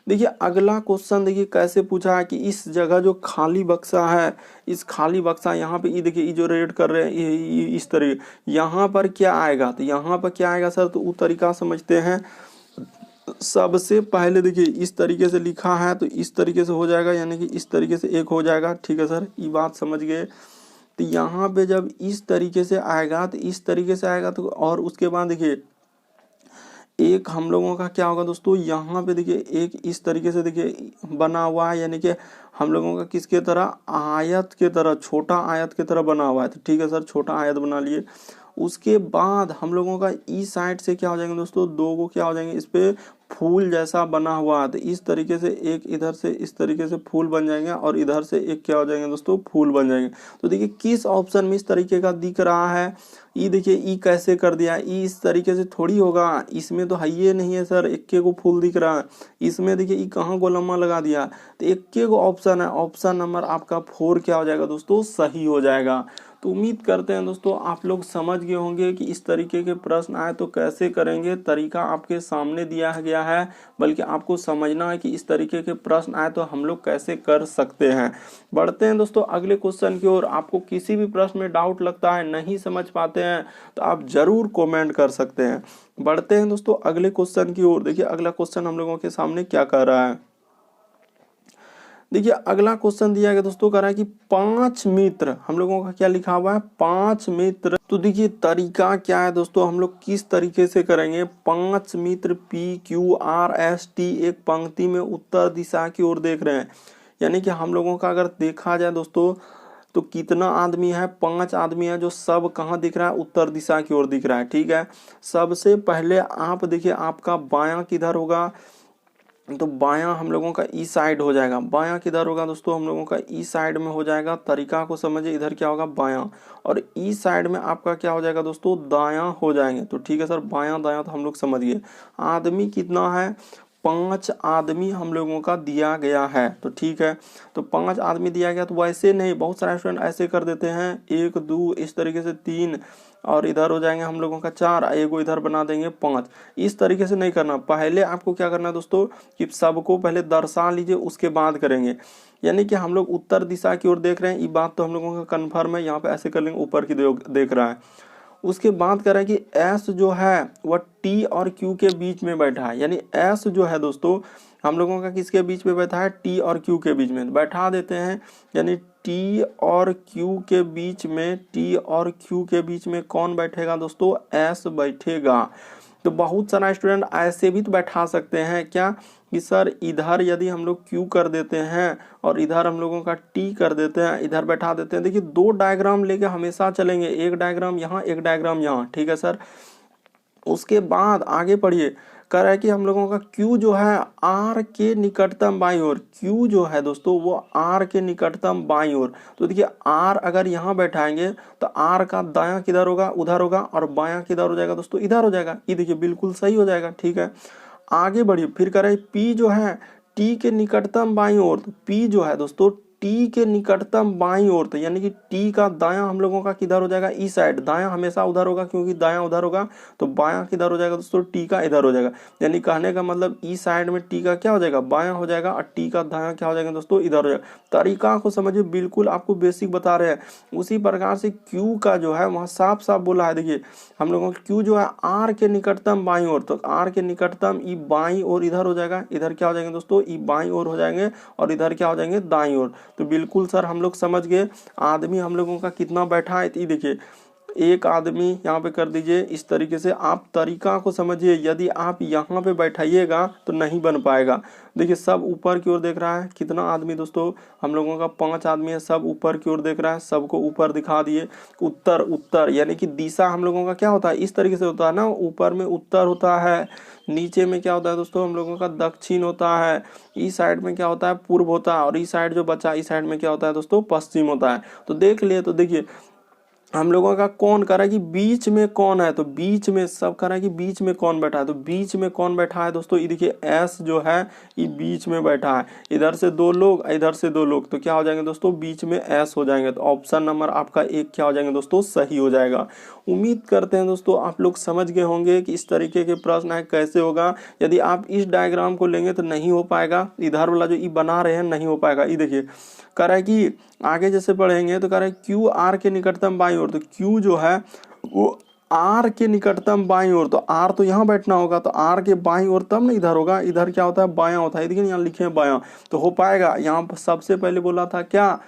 [SPEAKER 1] देखिए अगला क्वेश्चन देखिए कैसे पूछा है कि इस जगह जो खाली बक्सा है, इस खाली बक्सा यहाँ पे ये देखिए ये जो रेड कर रहे हैं ये इस तरीके, यहाँ पर क्या आएगा, तो यहाँ पर क्या आएगा सर, तो वो तरीका समझते हैं। सबसे पहले देखिए इस तरीके से लिखा है तो इस तरीके से हो जाएगा, यानी कि इस तरीके से एक हो जाएगा, ठीक है सर, ये बात समझ गए। तो यहाँ पे जब इस तरीके से आएगा तो इस तरीके से आएगा तो, और उसके बाद देखिए एक हम लोगों का क्या होगा दोस्तों, यहाँ पे देखिए एक इस तरीके से देखिए बना हुआ है, यानी कि हम लोगों का किसके तरह, आयत के तरह, छोटा आयत के तरह बना हुआ है। तो ठीक है सर, छोटा आयत बना लिए। उसके बाद हम लोगों का इस साइड से क्या हो जाएंगे दोस्तों, दो को क्या हो जाएंगे, इस पे फूल जैसा बना हुआ है। तो इस तरीके से एक इधर से इस तरीके से फूल बन जाएंगे और इधर से एक क्या हो जाएंगे दोस्तों, फूल बन जाएंगे। तो देखिए किस ऑप्शन में इस तरीके का दिख रहा है, ई देखिए ई कैसे कर दिया, ई इस तरीके से थोड़ी होगा, इसमें तो है ये नहीं है सर, इक्के को फूल दिख रहा है। इसमें देखिए ई कहाँ गोलम्मा लगा दिया, तो इक्के को ऑप्शन है, ऑप्शन नंबर आपका 4 क्या हो जाएगा दोस्तों, सही हो जाएगा। तो उम्मीद करते हैं दोस्तों आप लोग समझ गए होंगे कि इस तरीके के प्रश्न आए तो कैसे करेंगे। तरीका आपके सामने दिया गया है, बल्कि आपको समझना है कि इस तरीके के प्रश्न आए तो हम लोग कैसे कर सकते हैं। बढ़ते हैं दोस्तों अगले क्वेश्चन की ओर। आपको किसी भी प्रश्न में डाउट लगता है, नहीं समझ पाते हैं, तो आप जरूर कमेंट कर सकते हैं। बढ़ते हैं दोस्तों अगले क्वेश्चन की ओर। देखिए अगला क्वेश्चन हम लोगों के सामने क्या कह रहा है। देखिए अगला क्वेश्चन दिया गया दोस्तों, कह रहा है कि 5 मित्र, हम लोगों का क्या लिखा हुआ है 5 मित्र। तो देखिए तरीका क्या है दोस्तों, हम लोग किस तरीके से करेंगे। 5 मित्र PQRST एक पंक्ति में उत्तर दिशा की ओर देख रहे हैं, यानी कि हम लोगों का अगर देखा जाए दोस्तों तो कितना आदमी है, 5 आदमी है, जो सब कहाँ दिख रहा है, उत्तर दिशा की ओर दिख रहा है। ठीक है, सबसे पहले आप देखिए आपका बायां किधर होगा, तो बायां हम लोगों का ई साइड हो जाएगा। बायां किधर होगा दोस्तों, हम लोगों का ई साइड में हो जाएगा। तरीका को समझिए, इधर क्या होगा बायां, और ई साइड में आपका क्या हो जाएगा दोस्तों, दायां हो जाएंगे। तो ठीक है सर, बायां दायां तो हम लोग समझ गए। आदमी कितना है, 5 आदमी हम लोगों का दिया गया है। तो ठीक है, तो 5 आदमी दिया गया, तो वैसे नहीं, बहुत सारे स्टूडेंट ऐसे कर देते हैं 1 2 इस तरीके से 3, और इधर हो जाएंगे हम लोगों का 4, एगो इधर बना देंगे 5। इस तरीके से नहीं करना। पहले आपको क्या करना है दोस्तों कि सबको पहले दर्शा लीजिए, उसके बाद करेंगे। यानी कि हम लोग उत्तर दिशा की ओर देख रहे हैं, ये बात तो हम लोगों का कन्फर्म है। यहाँ पे ऐसे कर लेंगे, ऊपर की देख रहा है। उसके बाद कह रहा है कि एस जो है वह टी और क्यू के बीच में बैठा है। यानी एस जो है दोस्तों हम लोगों का किसके बीच में बैठा है, टी और क्यू के बीच में बैठा देते हैं। यानी टी और क्यू के बीच में, टी और क्यू के बीच में कौन बैठेगा दोस्तों, एस बैठेगा। तो बहुत सारा स्टूडेंट ऐसे भी तो बैठा सकते हैं क्या, कि सर इधर यदि हम लोग क्यू कर देते हैं और इधर हम लोगों का टी कर देते हैं, इधर बैठा देते हैं। देखिए 2 डायग्राम लेके हमेशा चलेंगे, एक डायग्राम यहाँ, एक डायग्राम यहाँ। ठीक है सर, उसके बाद आगे पढ़िए, कह रहा है कि हम लोगों का Q जो है R के निकटतम बाईं ओर, Q जो है दोस्तों वो R के निकटतम बाईं ओर। तो देखिए R अगर यहाँ बैठाएंगे तो R का दायां किधर होगा, उधर होगा, और बायां किधर हो जाएगा दोस्तों, इधर हो जाएगा। ये देखिए बिल्कुल सही हो जाएगा, ठीक है। आगे बढ़िए, फिर कह रहा है P जो है T के निकटतम बाईं ओर। तो P जो है दोस्तों T के निकटतम बाईं ओर, तो यानी कि T का दायां हम लोगों का किधर हो जाएगा, इस साइड। दायां हमेशा उधर होगा क्योंकि दायां उधर होगा, तो बायां किधर हो जाएगा दोस्तों, T का इधर हो जाएगा। यानी कहने का मतलब इस साइड में T का क्या हो जाएगा, बायां हो जाएगा, और T का दायां क्या हो जाएगा दोस्तों, इधर हो जाएगा। तरीका को समझिए, बिल्कुल आपको बेसिक बता रहे हैं। उसी प्रकार से Q का जो है वहाँ साफ साफ बोला है। देखिए हम लोगों का Q जो है R के निकटतम बाईं ओर, तो R के निकटतम ई बाईं ओर इधर हो जाएगा, इधर क्या हो जाएंगे दोस्तों, ई बाईं ओर हो जाएंगे, और इधर क्या हो जाएंगे, दाईं ओर। तो बिल्कुल सर हम लोग समझ गए। आदमी हम लोगों का कितना बैठा है, ये देखिए एक आदमी यहाँ पे कर दीजिए इस तरीके से। आप तरीका को समझिए, यदि आप यहाँ पे बैठाइएगा तो नहीं बन पाएगा। देखिए सब ऊपर की ओर देख रहा है, कितना आदमी दोस्तों, हम लोगों का 5 आदमी है, सब ऊपर की ओर देख रहा है, सबको ऊपर दिखा दिए। उत्तर, उत्तर यानी कि दिशा हम लोगों का क्या होता है, इस तरीके से होता है ना, ऊपर में उत्तर होता है, नीचे में क्या होता है दोस्तों हम लोगों का दक्षिण होता है, इस साइड में क्या होता है पूर्व होता है, और इस साइड जो बचा इस साइड में क्या होता है दोस्तों पश्चिम होता है। तो देख लिए, तो देखिए हम लोगों का कौन कह रहा है कि बीच में कौन है, तो बीच में सब कह रहा है कि बीच में कौन बैठा है, तो बीच में कौन बैठा है दोस्तों, ये देखिए एस जो है ये बीच में बैठा है। इधर से 2 लोग, इधर से 2 लोग, तो क्या हो जाएंगे दोस्तों, बीच में एस हो जाएंगे। तो ऑप्शन नंबर आपका 1 क्या हो जाएंगे दोस्तों, सही हो जाएगा। उम्मीद करते हैं दोस्तों आप लोग समझ गए होंगे कि इस तरीके के प्रश्न है कैसे होगा। यदि आप इस डायग्राम को लेंगे तो नहीं हो पाएगा, इधर वाला जो ई बना रहे हैं नहीं हो पाएगा। ये देखिए कह रहा है कि आगे जैसे पढ़ेंगे तो कह रहा है Q R के निकटतम बाईं ओर, तो Q जो है वो R के निकटतम बाईं ओर, तो R तो यहाँ बैठना होगा, तो R के बाईं ओर तब ना इधर होगा, इधर क्या होता है बायां होता है। देखिए यहाँ लिखे हैं बायां, तो हो पाएगा। यहाँ सबसे पहले बोला था क्या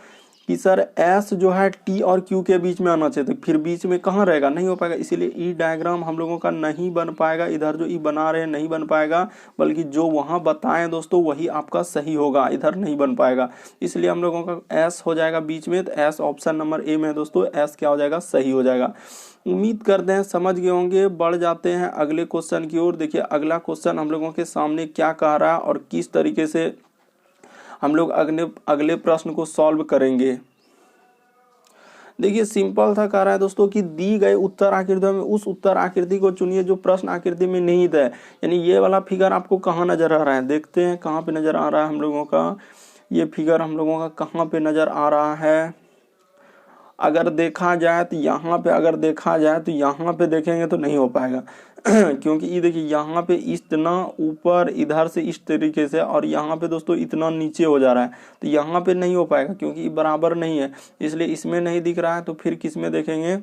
[SPEAKER 1] कि सर S जो है T और Q के बीच में आना चाहिए, तो फिर बीच में कहाँ रहेगा, नहीं हो पाएगा। इसीलिए ई डायग्राम हम लोगों का नहीं बन पाएगा, इधर जो ई बना रहे हैं नहीं बन पाएगा, बल्कि जो वहाँ बताएं दोस्तों वही आपका सही होगा, इधर नहीं बन पाएगा। इसलिए हम लोगों का S हो जाएगा बीच में, तो S ऑप्शन नंबर ए में दोस्तों S क्या हो जाएगा, सही हो जाएगा। उम्मीद करते हैं समझ गए होंगे। बढ़ जाते हैं अगले क्वेश्चन की ओर। देखिए अगला क्वेश्चन हम लोगों के सामने क्या कह रहा है और किस तरीके से हम लोग अगले प्रश्न को सॉल्व करेंगे। देखिए सिंपल था, कह रहा है दोस्तों कि दी गए उत्तर आकृतियों में उस उत्तर आकृति को चुनिए जो प्रश्न आकृति में निहित है। यानी ये वाला फिगर आपको कहाँ नजर आ रहा है, देखते हैं कहाँ पे नजर आ रहा है हम लोगों का। ये फिगर हम लोगों का कहाँ पे नजर आ रहा है, अगर देखा जाए तो यहाँ पे, अगर देखा जाए तो यहाँ पे देखेंगे तो नहीं हो पाएगा क्योंकि ये देखिए यहाँ पे इतना ऊपर इधर से इस तरीके से, और यहाँ पे दोस्तों इतना नीचे हो जा रहा है, तो यहाँ पे नहीं हो पाएगा क्योंकि ये बराबर नहीं है, इसलिए इसमें नहीं दिख रहा है। तो फिर किस में देखेंगे,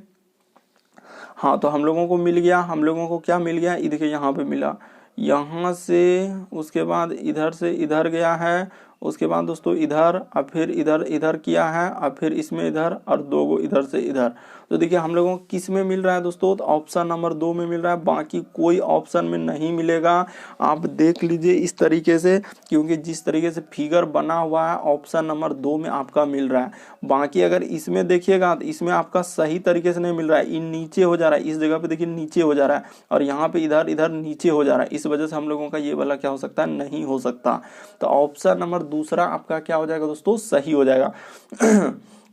[SPEAKER 1] हाँ तो हम लोगों को मिल गया, हम लोगों को क्या मिल गया, ये देखिए यहाँ पे मिला, यहाँ से उसके बाद इधर से इधर गया है, उसके बाद दोस्तों इधर, और फिर इधर इधर किया है, और फिर इसमें इधर, और 2 गो इधर से इधर। तो देखिए हम लोगों को किस में मिल रहा है दोस्तों, तो ऑप्शन नंबर 2 में मिल रहा है, बाकी कोई ऑप्शन में नहीं मिलेगा। आप देख लीजिए इस तरीके से, क्योंकि जिस तरीके से फिगर बना हुआ है ऑप्शन नंबर 2 में आपका मिल रहा है। बाकी अगर इसमें देखिएगा तो इसमें आपका सही तरीके से नहीं मिल रहा है, ये नीचे हो जा रहा है, इस जगह पे देखिए नीचे हो जा रहा है, और यहाँ पे इधर इधर नीचे हो जा रहा है। इस वजह से हम लोगों का ये वाला क्या हो सकता है, नहीं हो सकता। तो ऑप्शन नंबर दूसरा आपका क्या हो जाएगा दोस्तों, सही हो जाएगा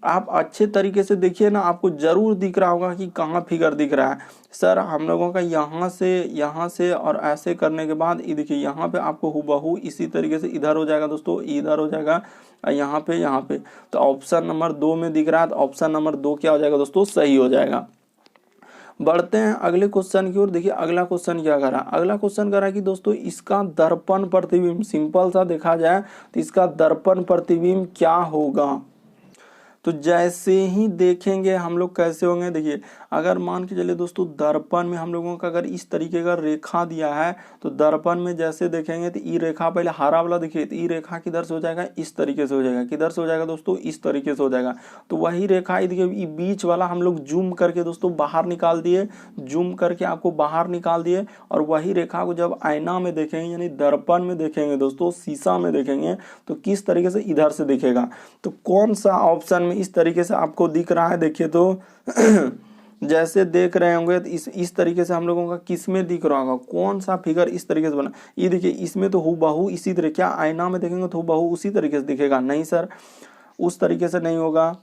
[SPEAKER 1] आप अच्छे तरीके से देखिए ना, आपको जरूर दिख रहा होगा कि कहाँ फिगर दिख रहा है। सर हम लोगों का यहाँ से और ऐसे करने के बाद ये देखिए यहाँ पे आपको हुबहू इसी तरीके से इधर हो जाएगा दोस्तों, इधर हो जाएगा, यहाँ पे। तो ऑप्शन नंबर 2 में दिख रहा है, तो ऑप्शन नंबर 2 क्या हो जाएगा दोस्तों, सही हो जाएगा। बढ़ते हैं अगले क्वेश्चन की ओर। देखिए अगला क्वेश्चन क्या कर रहा है, अगला क्वेश्चन कर रहा है कि दोस्तों इसका दर्पण प्रतिबिंब, सिंपल सा देखा जाए तो इसका दर्पण प्रतिबिंब क्या होगा। तो जैसे ही देखेंगे हम लोग कैसे होंगे, देखिए अगर मान के चले दोस्तों दर्पण में हम लोगों का अगर इस तरीके का रेखा दिया है, तो दर्पण में जैसे देखेंगे तो ई रेखा, पहले हरा वाला देखिए, तो ई रेखा किधर से हो जाएगा, इस तरीके से हो जाएगा, किधर से हो जाएगा दोस्तों, इस तरीके से हो जाएगा। तो वही रेखा देखिए बीच वाला हम लोग जूम करके दोस्तों बाहर निकाल दिए, जूम करके आपको बाहर निकाल दिए, और वही रेखा को जब आईना में देखेंगे यानी दर्पण में देखेंगे दोस्तों, शीशा में देखेंगे, तो किस तरीके से इधर से दिखेगा। तो कौन सा ऑप्शन इस तरीके से आपको दिख रहा है, देखिए तो जैसे देख रहे होंगे तो इस तरीके से हम लोगों का किस में दिख रहा होगा, कौन सा फिगर इस तरीके से बना, ये देखिए इसमें तो हूबहू इसी तरह, क्या आईना में देखेंगे तो हूबहू उसी तरीके से दिखेगा, नहीं सर उस तरीके से नहीं होगा।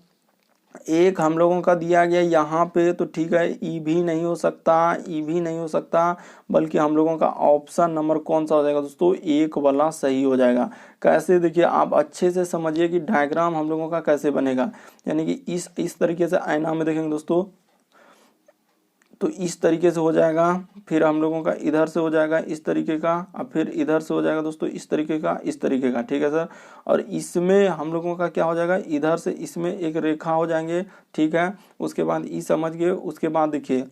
[SPEAKER 1] एक हम लोगों का दिया गया यहाँ पे तो ठीक है, ई भी नहीं हो सकता, ई भी नहीं हो सकता, बल्कि हम लोगों का ऑप्शन नंबर कौन सा हो जाएगा दोस्तों, एक वाला सही हो जाएगा। कैसे, देखिए आप अच्छे से समझिए कि डायग्राम हम लोगों का कैसे बनेगा, यानी कि इस तरीके से आईना में देखेंगे दोस्तों तो इस तरीके से हो जाएगा, फिर हम लोगों का इधर से हो जाएगा इस तरीके का, अब फिर इधर से हो जाएगा दोस्तों इस तरीके का, इस तरीके का, ठीक है सर। और इसमें हम लोगों का क्या हो जाएगा, इधर से इसमें एक रेखा हो जाएंगे, ठीक है। उसके बाद ई समझ गए, उसके बाद देखिए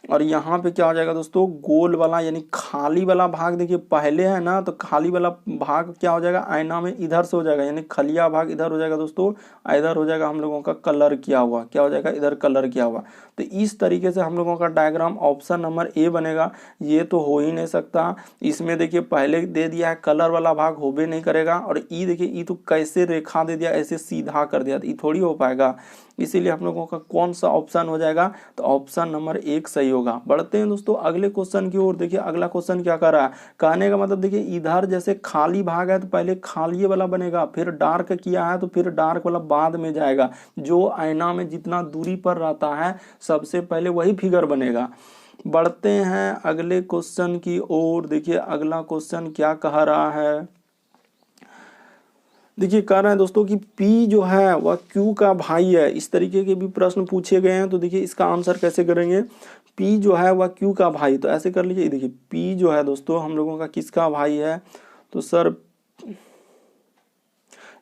[SPEAKER 1] और यहाँ पे क्या हो जाएगा दोस्तों, गोल वाला यानी खाली वाला भाग, देखिए पहले है ना तो खाली वाला भाग क्या हो जाएगा आईना में इधर से हो जाएगा, यानी खलिया भाग इधर हो जाएगा दोस्तों, इधर हो जाएगा हम लोगों का कलर किया हुआ, क्या हो जाएगा इधर कलर किया हुआ। तो इस तरीके से हम लोगों का डायग्राम ऑप्शन नंबर ए बनेगा। ये तो हो ही नहीं सकता, इसमें देखिए पहले दे दिया है कलर वाला भाग हो भी नहीं करेगा, और ई देखिए ई तो कैसे रेखा दे दिया, ऐसे सीधा कर दिया, तो ये थोड़ी हो पाएगा। इसीलिए हम लोगों का कौन सा ऑप्शन हो जाएगा, तो ऑप्शन नंबर एक सही होगा। बढ़ते हैं दोस्तों अगले क्वेश्चन की ओर। देखिए अगला क्वेश्चन क्या कर रहा है, कहने का मतलब देखिए इधर जैसे खाली भाग है तो पहले खाली वाला बनेगा, फिर डार्क किया है तो फिर डार्क वाला बाद में जाएगा, जो आईना में जितना दूरी पर रहता है सबसे पहले वही फिगर बनेगा। बढ़ते हैं अगले क्वेश्चन की ओर। देखिए अगला क्वेश्चन क्या कह रहा है, देखिए कह रहे हैं दोस्तों कि P जो है वह Q का भाई है। इस तरीके के भी प्रश्न पूछे गए हैं, तो देखिए इसका आंसर कैसे करेंगे, P जो है वह Q का भाई, तो ऐसे कर लीजिए। देखिए P जो है दोस्तों हम लोगों का किसका भाई है, तो सर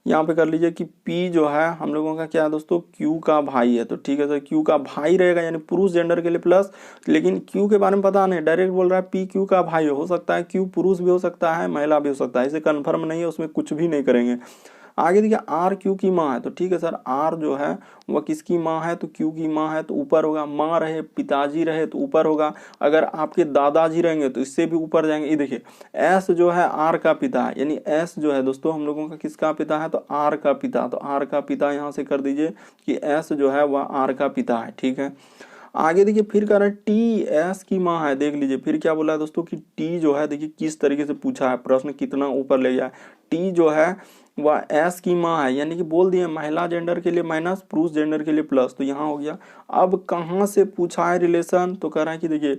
[SPEAKER 1] यहाँ पे कर लीजिए कि P जो है हम लोगों का क्या है दोस्तों, Q का भाई है। तो ठीक है सर, Q का भाई रहेगा यानी पुरुष जेंडर के लिए प्लस, लेकिन Q के बारे में पता नहीं, डायरेक्ट बोल रहा है P Q का भाई हो सकता है, Q पुरुष भी हो सकता है महिला भी हो सकता है, इसे कंफर्म नहीं है, उसमें कुछ भी नहीं करेंगे। आगे देखिए आर क्यू की माँ है, तो ठीक है सर आर जो है वह किसकी माँ है, तो क्यू की माँ है, तो ऊपर होगा। माँ रहे पिताजी रहे तो ऊपर होगा, अगर आपके दादाजी रहेंगे तो इससे भी ऊपर जाएंगे। ये देखिए एस जो है आर का पिता है, यानी एस जो है दोस्तों हम लोगों का किसका पिता है, तो आर का पिता, तो आर का पिता यहाँ से कर दीजिए कि एस जो है वह आर का पिता है, ठीक है। आगे देखिए फिर कह रहे हैं टी एस की माँ है, देख लीजिए फिर क्या बोला है दोस्तों कि टी जो है, देखिए किस तरीके से पूछा है प्रश्न, कितना ऊपर ले गया है। टी जो है वह एस की माँ है, यानी कि बोल दिए महिला जेंडर के लिए माइनस पुरुष जेंडर के लिए प्लस, तो यहाँ हो गया। अब कहाँ से पूछा है रिलेशन, तो कह रहा है कि देखिए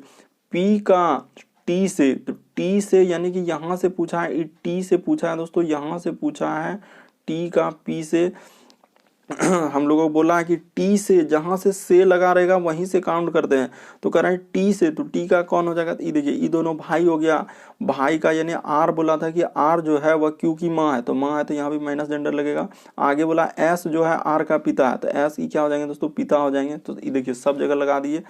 [SPEAKER 1] पी का टी से, तो टी से यानी कि यहाँ से पूछा है, टी से पूछा है दोस्तों, यहाँ से पूछा है टी का पी से हम लोगों को बोला है कि टी से जहां से लगा रहेगा वहीं से काउंट करते हैं, तो कह रहे हैं टी से, तो टी का कौन हो जाएगा, तो ये देखिए ये दोनों भाई हो गया, भाई का यानी आर बोला था कि आर जो है वह क्यू की माँ है, तो माँ है तो यहाँ भी माइनस जेंडर लगेगा। आगे बोला एस जो है आर का पिता है, तो एस की क्या हो जाएंगे दोस्तों, पिता हो जाएंगे, तो ये देखिए सब जगह लगा दिए।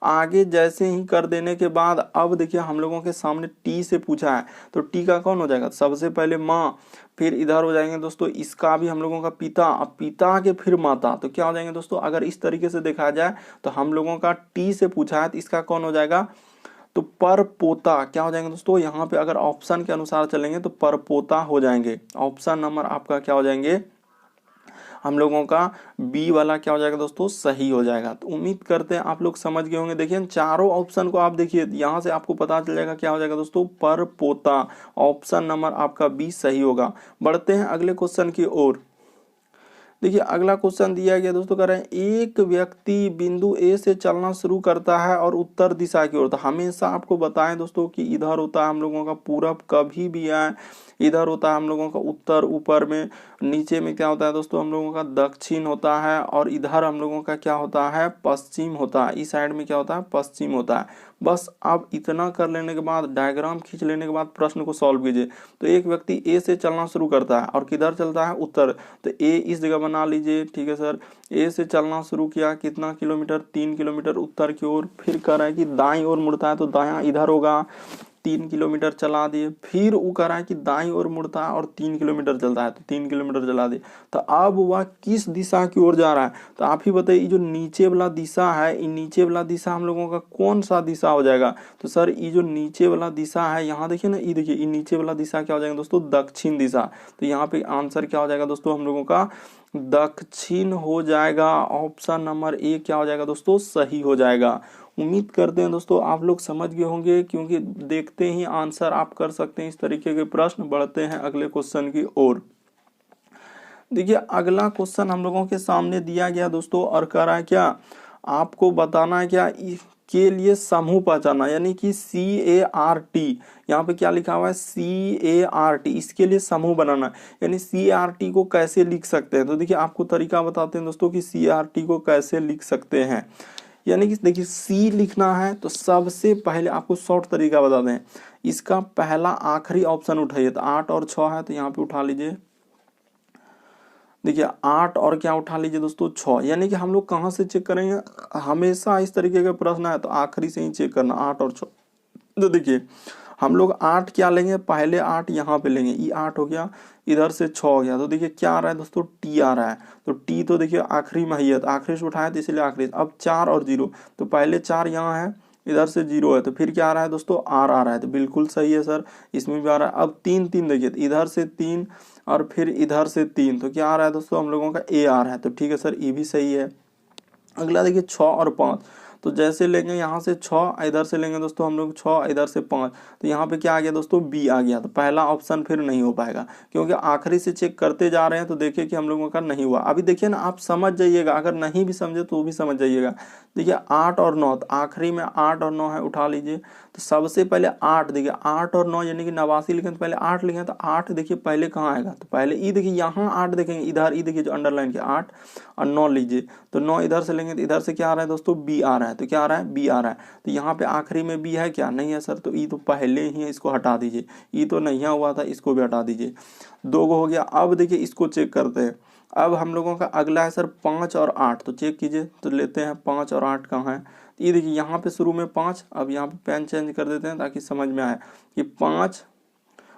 [SPEAKER 1] आगे जैसे ही कर देने के बाद अब देखिए हम लोगों के सामने टी से पूछा है, तो टी का कौन हो जाएगा, सबसे पहले माँ, फिर इधर हो जाएंगे दोस्तों इसका भी हम लोगों का पिता, अब पिता के फिर माता, तो क्या हो जाएंगे दोस्तों, अगर इस तरीके से देखा जाए तो हम लोगों का टी से पूछा है तो इसका कौन हो जाएगा, तो पर पोता क्या हो जाएंगे दोस्तों, यहाँ पे अगर ऑप्शन के अनुसार चलेंगे तो पर पोता हो जाएंगे। ऑप्शन नंबर आपका क्या हो जाएंगे, हम लोगों का बी वाला क्या हो जाएगा दोस्तों, सही हो जाएगा। तो उम्मीद करते हैं आप लोग समझ गए होंगे। देखिए चारों ऑप्शन को आप देखिए, यहाँ से आपको पता चल जाएगा क्या हो जाएगा दोस्तों, पर पोता। ऑप्शन नंबर आपका बी सही होगा। बढ़ते हैं अगले क्वेश्चन की ओर। देखिए अगला क्वेश्चन दिया गया दोस्तों, कह रहे हैं एक व्यक्ति बिंदु ए से चलना शुरू करता है और उत्तर दिशा की ओर, तो हमेशा आपको बताएं दोस्तों कि इधर होता है हम लोगों का पूरब, कभी भी आए इधर होता है हम लोगों का उत्तर, ऊपर में नीचे में क्या होता है दोस्तों हम लोगों का दक्षिण होता है, और इधर हम लोगों का क्या होता है, पश्चिम होता है। इस साइड में क्या होता है, पश्चिम होता है। बस अब इतना कर लेने के बाद, डायग्राम खींच लेने के बाद प्रश्न को सॉल्व कीजिए। तो एक व्यक्ति ए से चलना शुरू करता है और किधर चलता है, उत्तर, तो ए इस जगह बना लीजिए, ठीक है सर। ए से चलना शुरू किया, कितना किलोमीटर, 3 किलोमीटर उत्तर की ओर। फिर कह रहा है कि दाईं ओर मुड़ता है तो दायां इधर होगा, 3 किलोमीटर चला दिए। फिर वो कह रहा है कि दाईं ओर मुड़ता है और 3 किलोमीटर चलता है, तो 3 किलोमीटर चला दिए। तो अब वह किस दिशा की ओर जा रहा है, तो आप ही बताइए। जो नीचे वाला दिशा है, ये नीचे वाला दिशा हम लोगों का कौन सा दिशा हो जाएगा? तो सर ये जो नीचे वाला दिशा है, यहाँ देखिए ना, ये देखिए, ये नीचे वाला दिशा क्या हो जाएगा दोस्तों? दक्षिण दिशा। तो यहाँ पे आंसर क्या हो जाएगा दोस्तों हम लोगों का? दक्षिण हो जाएगा। ऑप्शन नंबर ए क्या हो जाएगा दोस्तों? सही हो जाएगा। उम्मीद करते हैं दोस्तों आप लोग समझ गए होंगे, क्योंकि देखते ही आंसर आप कर सकते हैं इस तरीके के प्रश्न। बढ़ते हैं अगले क्वेश्चन की ओर। देखिए अगला क्वेश्चन हम लोगों के सामने दिया गया दोस्तों, और कह रहा है क्या? आपको बताना है क्या के लिए समूह पहचाना, यानी कि CART। यहाँ पे क्या लिखा हुआ है? CART, इसके लिए समूह बनाना, यानी CART को कैसे लिख सकते हैं? तो देखिए आपको तरीका बताते हैं दोस्तों कि CART को कैसे लिख सकते हैं। यानी कि देखिए C लिखना है तो सबसे पहले आपको शॉर्ट तरीका बता दें, इसका पहला आखिरी ऑप्शन उठाइए। तो 8 और 6 है, तो यहाँ पे उठा लीजिए। देखिए 8 और क्या उठा लीजिए दोस्तों? 6। यानी कि हम लोग कहाँ से चेक करेंगे? हमेशा इस तरीके का प्रश्न है तो आखिरी से ही चेक करना, 8 और 6। तो देखिए हम लोग 8 क्या लेंगे? पहले 8 यहाँ पे लेंगे, ये 8 हो गया, इधर से 6 हो गया। तो देखिए क्या आ रहा है दोस्तों? T आ रहा है। तो T तो देखिए आखिरी में ही है, तो आखिरी से उठाया तो इसलिए आखिरी। अब 4 और 0, तो पहले 4 यहाँ है, इधर से 0 है, तो फिर क्या आ रहा है दोस्तों? R आ रहा है। तो बिल्कुल सही है सर, इसमें भी आ रहा है। अब 3 3 देखिए, तो इधर से 3 और फिर इधर से 3, तो क्या आ रहा है दोस्तों? हम लोगों का A आ रहा है। तो ठीक है सर, ये भी सही है। अगला देखिए 6 और 5, तो जैसे लेंगे यहाँ से 6, इधर से लेंगे दोस्तों हम लोग 6, इधर से 5, तो यहाँ पे क्या आ गया दोस्तों? B आ गया। तो पहला ऑप्शन फिर नहीं हो पाएगा, क्योंकि आखिरी से चेक करते जा रहे हैं। तो देखिए कि हम लोगों का नहीं हुआ। अभी देखिए ना, आप समझ जाइएगा, अगर नहीं भी समझे तो भी समझ जाइएगा। देखिए 8 और 9, तो आखिरी में 8 और 9 है, उठा लीजिए। तो सबसे पहले 8, देखिए 8 और 9 यानी कि 89 लिखें, तो पहले 8 लिखें। तो 8 देखिए पहले कहाँ आएगा? तो पहले ई देखिए यहाँ 8 देखेंगे, इधर ई देखिए जो अंडरलाइन के 8 और 9 लीजिए। तो 9 इधर से लेंगे, तो इधर से क्या आ रहा है दोस्तों? B आ रहा है। तो क्या आ रहा है? B आ रहा है। तो यहाँ पे आखिरी में B है क्या? नहीं है सर। तो ई तो पहले ही है, इसको हटा दीजिए। ई तो नहीं हुआ था, इसको भी हटा दीजिए। 2 हो गया। अब देखिए इसको चेक करते हैं। अब हम लोगों का अगला है सर 5 और 8, तो चेक कीजिए। तो लेते हैं 5 और 8 कहाँ है? ये देखिए यहाँ पे शुरू में 5, अब यहाँ पे पेन चेंज कर देते हैं ताकि समझ में आए कि 5,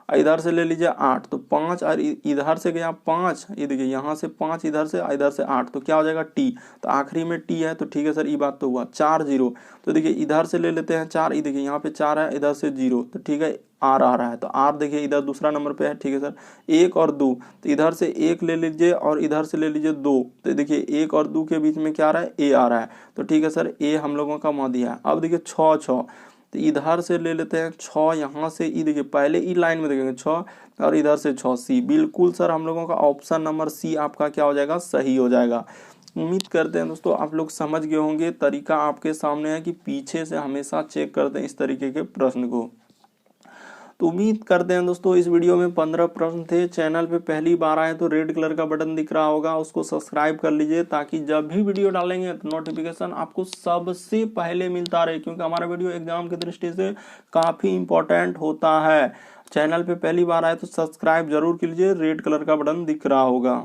[SPEAKER 1] इधर से ले लीजिए 8, तो 5 और इधर से गया 5, ये देखिए यहाँ से 5, इधर से 8, तो क्या हो जाएगा? T। तो आखिरी में T है, तो ठीक है सर, ये बात तो हुआ। 4 0, तो देखिए इधर से ले लेते हैं 4, ये देखिए यहाँ पे 4 है, इधर से 0, तो ठीक है R आ रहा है। तो R देखिए इधर दूसरा नंबर पे है, ठीक है सर। 1 और 2, तो इधर से 1 ले लीजिए और इधर से ले लीजिए 2, तो देखिए 1 और 2 के बीच में क्या आ रहा है? A आ रहा है। तो ठीक है सर, A हम लोगों का मध्य है। अब देखिए 6 6, तो इधर से ले लेते हैं 6, यहाँ से ई देखिए पहले ई लाइन में देखेंगे 6 और इधर से 6 C। बिल्कुल सर, हम लोगों का ऑप्शन नंबर C आपका क्या हो जाएगा? सही हो जाएगा। उम्मीद करते हैं दोस्तों आप लोग समझ गए होंगे। तरीका आपके सामने है कि पीछे से हमेशा चेक करते हैं इस तरीके के प्रश्न को। तो उम्मीद करते हैं दोस्तों इस वीडियो में 15 प्रश्न थे। चैनल पे पहली बार आए तो रेड कलर का बटन दिख रहा होगा, उसको सब्सक्राइब कर लीजिए, ताकि जब भी वीडियो डालेंगे तो नोटिफिकेशन आपको सबसे पहले मिलता रहे, क्योंकि हमारा वीडियो एग्जाम की दृष्टि से काफ़ी इंपॉर्टेंट होता है। चैनल पे पहली बार आए तो सब्सक्राइब जरूर कीजिए, रेड कलर का बटन दिख रहा होगा।